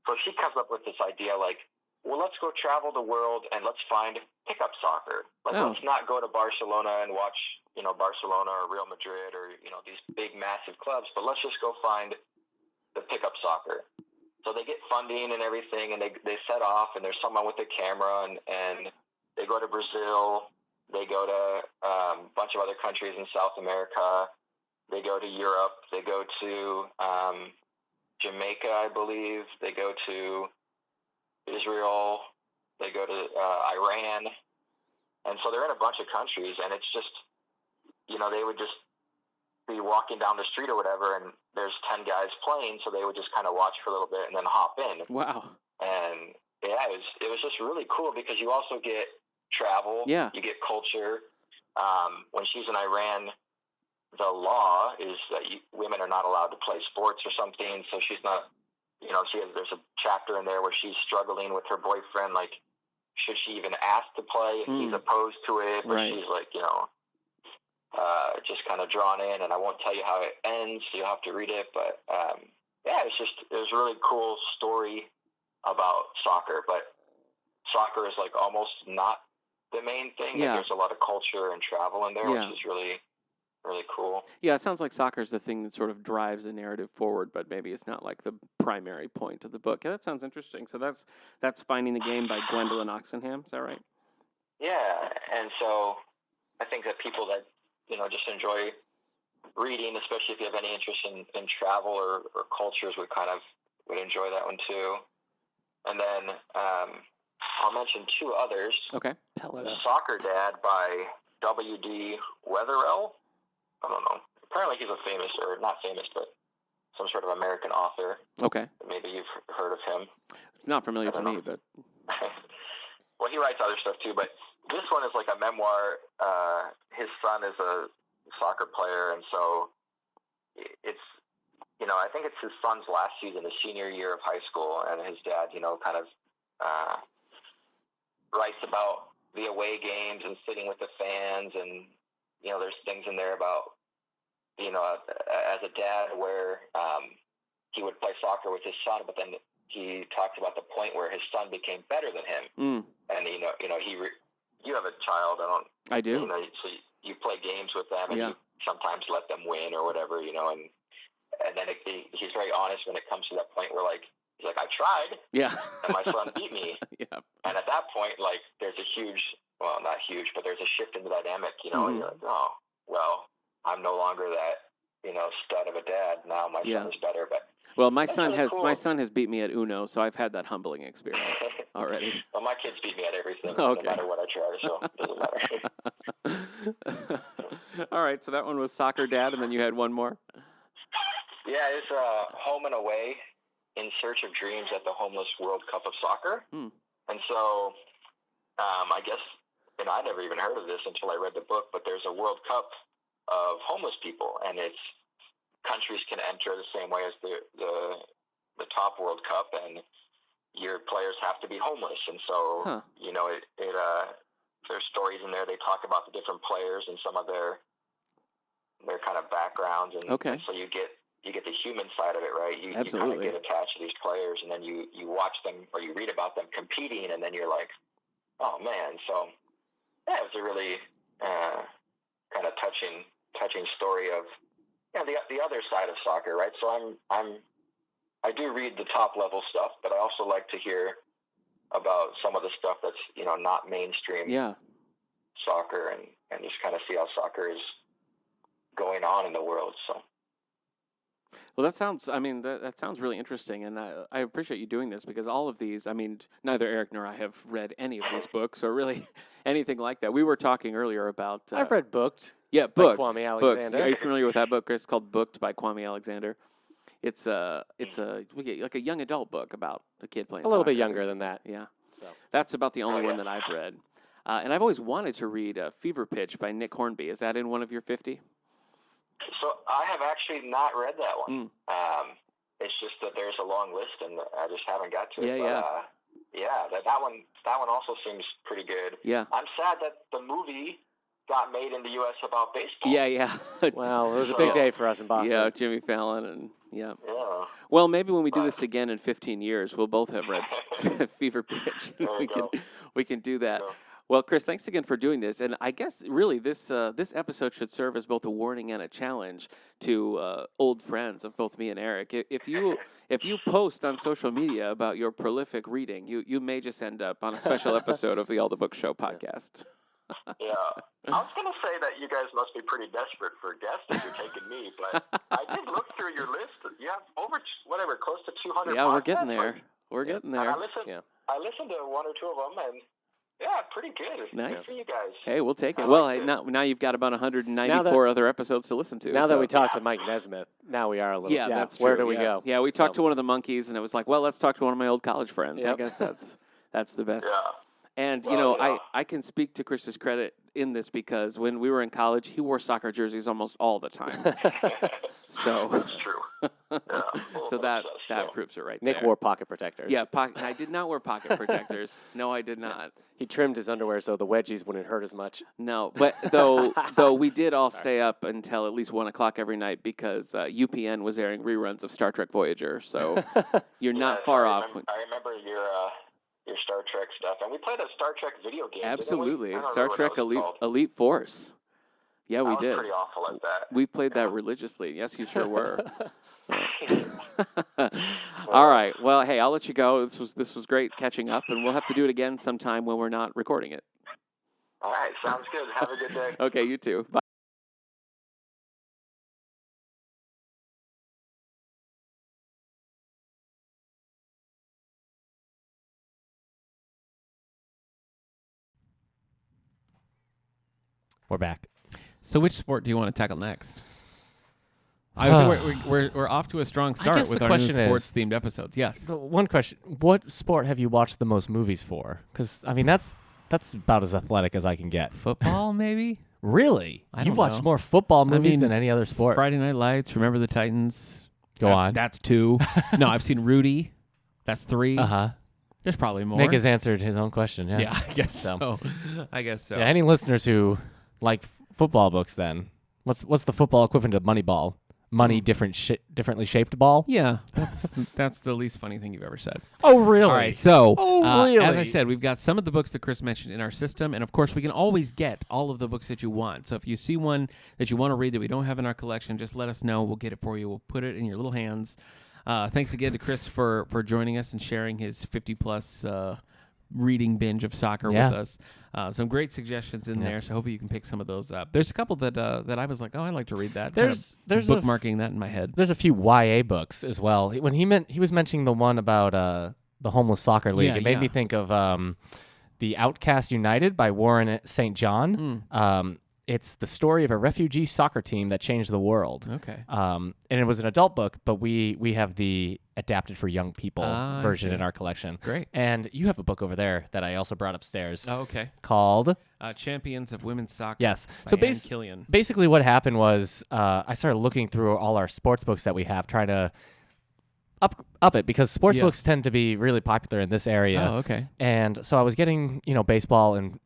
So she comes up with this idea like, well, let's go travel the world and let's find pickup soccer. Let's not go to Barcelona and watch, Barcelona or Real Madrid or, these big, massive clubs, but let's just go find the pickup soccer. So they get funding and everything, and they set off, and there's someone with a camera, and they go to Brazil. They go to a bunch of other countries in South America. They go to Europe. They go to Jamaica, I believe. They go to Israel. They go to Iran. And so they're in a bunch of countries, and it's just, they would just be walking down the street or whatever, and there's 10 guys playing, so they would just kind of watch for a little bit and then hop in. Wow. And yeah, it was just really cool because you also get travel. Yeah. You get culture. When she's in Iran, the law is that women are not allowed to play sports or something, so she's not, there's a chapter in there where she's struggling with her boyfriend, like, should she even ask to play if he's opposed to it? But she's like, just kind of drawn in, and I won't tell you how it ends, so you'll have to read it. But it was a really cool story about soccer. But soccer is like almost not the main thing. Yeah. There's a lot of culture and travel in there, which is really, really cool. Yeah, it sounds like soccer is the thing that sort of drives the narrative forward, but maybe it's not like the primary point of the book. Yeah, that sounds interesting. So that's Finding the Game by Gwendolyn Oxenham. Is that right? Yeah, and so I think that people that just enjoy reading, especially if you have any interest in travel or cultures, would enjoy that one too. And then I'll mention two others. Okay. The Soccer Dad by W.D. Wetherell. I don't know. Apparently he's a famous, or not famous, but some sort of American author. Okay. Maybe you've heard of him. It's not familiar to me, but... Well, he writes other stuff too, but this one is like a memoir. His son is a soccer player, and so it's, I think it's his son's last season, the senior year of high school, and his dad, kind of writes about the away games and sitting with the fans, and, there's things in there about, as a dad where he would play soccer with his son, but then he talked about the point where his son became better than him. And, you have a child. I do. So you play games with them, and you sometimes let them win or whatever, and then he's very honest when it comes to that point where, like, he's like, I tried, and my son beat me. And at that point, like, there's a huge, well, not huge, but there's a shift in the dynamic, and you're like, oh, well, I'm no longer that, stud of a dad. Now my son is better, but. Well, my son has beat me at Uno, so I've had that humbling experience already. Well, my kids beat me at everything, no matter what I try, so it doesn't matter. All right, so that one was Soccer Dad, and then you had one more? Yeah, it's Home and Away, In Search of Dreams at the Homeless World Cup of Soccer. And so I guess, I never even heard of this until I read the book, but there's a World Cup of homeless people, and it's countries can enter the same way as the top World Cup, and your players have to be homeless. And so, there's stories in there. They talk about the different players and some of their kind of backgrounds, and so you get the human side of it, right? You kind of get attached to these players, and then you watch them or you read about them competing, and then you're like, oh man. So it was a really kind of touching story of the other side of soccer, right? So I do read the top level stuff, but I also like to hear about some of the stuff that's not mainstream soccer, and just kind of see how soccer is going on in the world. So. Well, that sounds really interesting, and I appreciate you doing this, because all of these, neither Eric nor I have read any of these books or really anything like that. We were talking earlier about... I've read Booked. Yeah, Booked. By Kwame Alexander. Booked. Are you familiar with that book, Chris? It's called Booked by Kwame Alexander. It's like a young adult book about a kid playing a little soccer. bit younger than that. Yeah. So that's about the only one that I've read. And I've always wanted to read Fever Pitch by Nick Hornby. Is that in one of your 50? So I have actually not read that one. It's just that there's a long list, and I just haven't got to it. That one also seems pretty good. Yeah. I'm sad that the movie got made in the U.S. about baseball. Yeah. Well, it was a big day for us in Boston. Yeah, Jimmy Fallon and Well, maybe when we do this again in 15 years, we'll both have read Fever Pitch. We can do that. Well, Chris, thanks again for doing this. And I guess really this episode should serve as both a warning and a challenge to old friends of both me and Eric. If you post on social media about your prolific reading, you may just end up on a special episode of the All the Book Show podcast. Yeah. I was going to say that you guys must be pretty desperate for guests if you're taking me, but I did look through your list. You have over, close to 200 Yeah, podcasts. we're getting there. We're getting there. And I listened to one or two of them, and pretty good. Nice. Good for you guys. Hey, we'll take it. Now you've got about 194 other episodes to listen to. Now that we talked to Mike Nesmith, now we are a little. Yeah, that's true. Where do we go? Yeah, we talked to one of the monkeys, and it was like, well, let's talk to one of my old college friends. Yep. I guess that's the best. Yeah. And, I can speak to Chris's credit in this because when we were in college, he wore soccer jerseys almost all the time. So that's true. Yeah, so that proves it right Nick there. wore pocket protectors. Yeah, I did not wear pocket protectors. No, I did not. He trimmed his underwear so the wedgies wouldn't hurt as much. No, but though we did all stay up until at least 1 o'clock every night because UPN was airing reruns of Star Trek Voyager. So you're not far off. I remember your Star Trek stuff, and we played a Star Trek video game. Absolutely, Star Trek Elite Force. Yeah, we did. Pretty awful at that. We played that religiously. Yes, you sure were. All right. Well, hey, I'll let you go. This was great catching up, and we'll have to do it again sometime when we're not recording it. All right. Sounds good. Have a good day. Okay, you too. Bye. We're back. So which sport do you want to tackle next? I think we're off to a strong start guess with the our new question is- sports-themed episodes. Yes. The one question: what sport have you watched the most movies for? Because I mean, that's about as athletic as I can get. Football, maybe? Really? I You've don't watched know. more football movies mean, than any other sport. Friday Night Lights, Remember the Titans. Go on. That's 2. No, I've seen Rudy. That's 3. Uh-huh. There's probably more. Nick has answered his own question. Yeah. Yeah, I guess So. so. I guess so. Yeah, any listeners who like football books, then what's the football equivalent of Moneyball? Money, differently shaped ball. Yeah, that's the least funny thing you've ever said. Oh, really? All right, so really? as I said, we've got some of the books that Chris mentioned in our system, and of course, we can always get all of the books that you want. So if you see one that you want to read that we don't have in our collection, just let us know. We'll get it for you. We'll put it in your little hands. Thanks again to Chris for joining us and sharing his 50-plus reading binge of soccer with us. Some great suggestions in there, so hopefully you can pick some of those up. There's a couple that I was like, oh, I'd like to read that. There's bookmarking that in my head. There's a few YA books as well. When he was mentioning the one about the homeless soccer league, Yeah, it made yeah. me think of The Outcast United by Warren St. John. It's the story of a refugee soccer team that changed the world. Okay. And it was an adult book, but we have the adapted for young people I version see. in our collection. Great. And you have a book over there that I also brought upstairs Oh, okay. called Champions of Women's Soccer. Yes. By So Ann Killian. basically what happened was I started looking through all our sports books that we have, trying to up it, because sports books tend to be really popular in this area. Oh, okay. And so I was getting, baseball and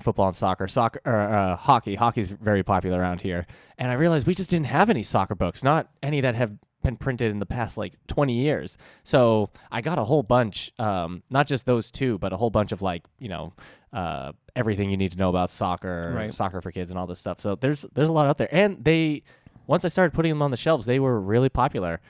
football and soccer, hockey. Hockey's very popular around here. And I realized we just didn't have any soccer books, not any that have been printed in the past 20 years. So I got a whole bunch, not just those two, but a whole bunch of everything you need to know about soccer, Right. soccer for kids and all this stuff. So there's a lot out there. And once I started putting them on the shelves, they were really popular.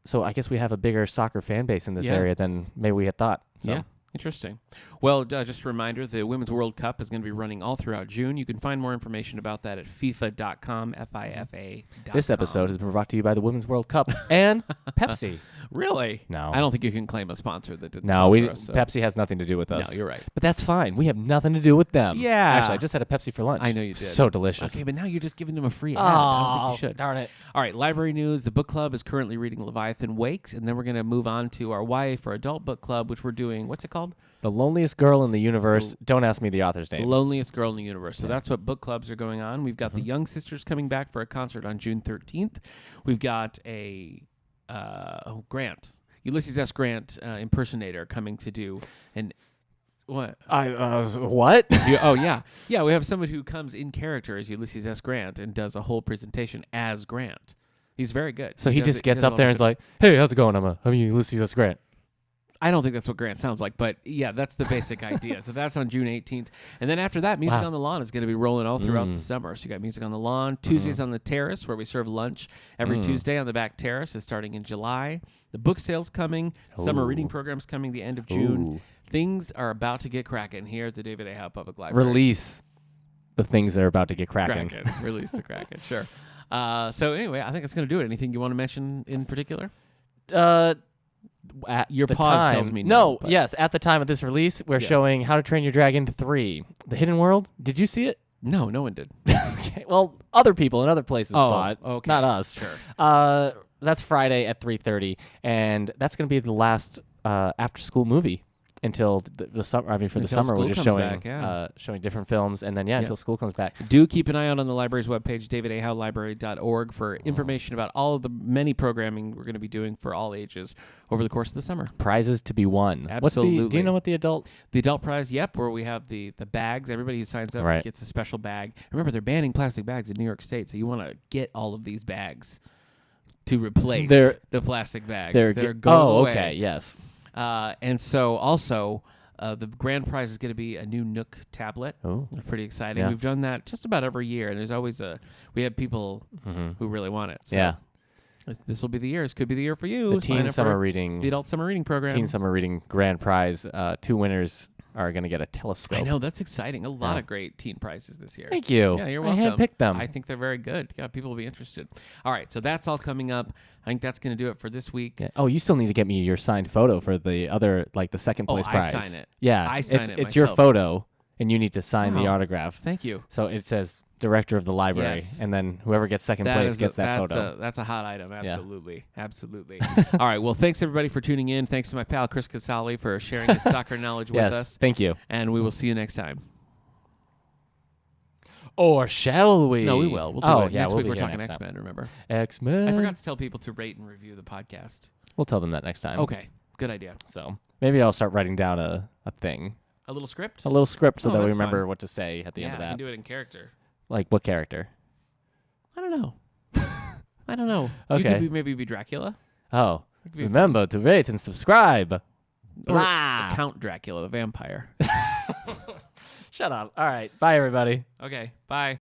So I guess we have a bigger soccer fan base in this area than maybe we had thought. So. Yeah. Interesting. Well, just a reminder, the Women's World Cup is going to be running all throughout June. You can find more information about that at FIFA.com, FIFA.com. This episode has been brought to you by the Women's World Cup and Pepsi. Really? No. I don't think you can claim a sponsor that didn't No, sponsor us. So. Pepsi has nothing to do with us. No, you're right. But that's fine. We have nothing to do with them. Yeah. Actually, I just had a Pepsi for lunch. I know you did. So delicious. Okay, but now you're just giving them a free ad. I don't think you should. Darn it. All right, library news. The book club is currently reading Leviathan Wakes, and then we're going to move on to our YA for Adult book club, which we're doing, what's it called? The Loneliest Girl in the Universe. Don't ask me the author's name. Loneliest Girl in the Universe. So that's what book clubs are going on. We've got the Young Sisters coming back for a concert on June 13th. We've got a Grant, Ulysses S. Grant impersonator coming to do an what? What? Yeah. We have someone who comes in character as Ulysses S. Grant and does a whole presentation as Grant. He's very good. So he does just it- gets does it up all there the and is like, "Hey, how's it going? I'm Ulysses S. Grant." I don't think that's what Grant sounds like, but yeah, that's the basic idea. So that's on June 18th. And then after that, Music on the Lawn is going to be rolling all throughout the summer. So you got Music on the Lawn. Tuesdays on the Terrace, where we serve lunch every Tuesday on the back terrace, is starting in July. The book sale's coming. Summer reading program's coming the end of June. Things are about to get cracking here at the David A. Howe Public Library. Release the things that are about to get cracking. Release the Kraken, sure. So anyway, I think that's going to do it. Anything you want to mention in particular? At Your the pause time, tells me no, but- Yes, at the time of this release, we're showing How to Train Your Dragon 3. The Hidden World. Did you see it? No one did. Okay. Well, other people in other places saw it. okay. Not us. Sure. That's Friday at 3:30, and that's going to be the last after-school movie until the summer. I mean, for the Until summer, we're school just comes showing back, showing different films, and then until school comes back. Do keep an eye out on the library's webpage, davidahowlibrary.org, for information about all of the many programming we're going to be doing for all ages over the course of the summer. Prizes to be won. Absolutely. Do you know what the adult? The adult prize, yep, where we have the bags. Everybody who signs up Right. gets a special bag. Remember, they're banning plastic bags in New York State, so you want to get all of these bags to replace the plastic bags. They're going away. Okay, yes. And so also... the grand prize is going to be a new Nook tablet. Oh. It's pretty exciting. Yeah. We've done that just about every year, and there's always we have people who really want it. So Yeah. this will be the year. This could be the year for you. The Sign Teen up Summer for Reading. the Adult Summer Reading Program. Teen Summer Reading Grand Prize. 2 winners are going to get a telescope. I know, that's exciting. A lot of great teen prizes this year. Thank you. Yeah, you're welcome. I handpicked them. I think they're very good. Yeah, people will be interested. All right, so that's all coming up. I think that's going to do it for this week. Yeah. Oh, you still need to get me your signed photo for the other, the second place I prize. sign it. Yeah, I sign it's, it It's your myself. photo and you need to sign the Wow. autograph. Thank you. So it says director of the library, Yes. and then whoever gets second place gets that photo. That's a hot item. Absolutely. Absolutely. All right. Well, thanks everybody for tuning in. Thanks to my pal Chris Casali for sharing his soccer knowledge with Yes, us. thank you. And we will see you next time. Or shall we? No, we will. We'll do it. Yeah, Next we'll week be we're here talking next time. X-Men, remember? X-Men. I forgot to tell people to rate and review the podcast. We'll tell them that next time. Okay. Good idea. So maybe I'll start writing down a thing. A little script? A little script so Oh, that we that's remember fun. what to say at the end of I that. can do it in character. Like what character? I don't know. I don't know. Okay. You could maybe be Dracula. Oh, It could be remember to rate and subscribe. or Blah. Count Dracula, the vampire. Shut up. All right. Bye, everybody. Okay. Bye.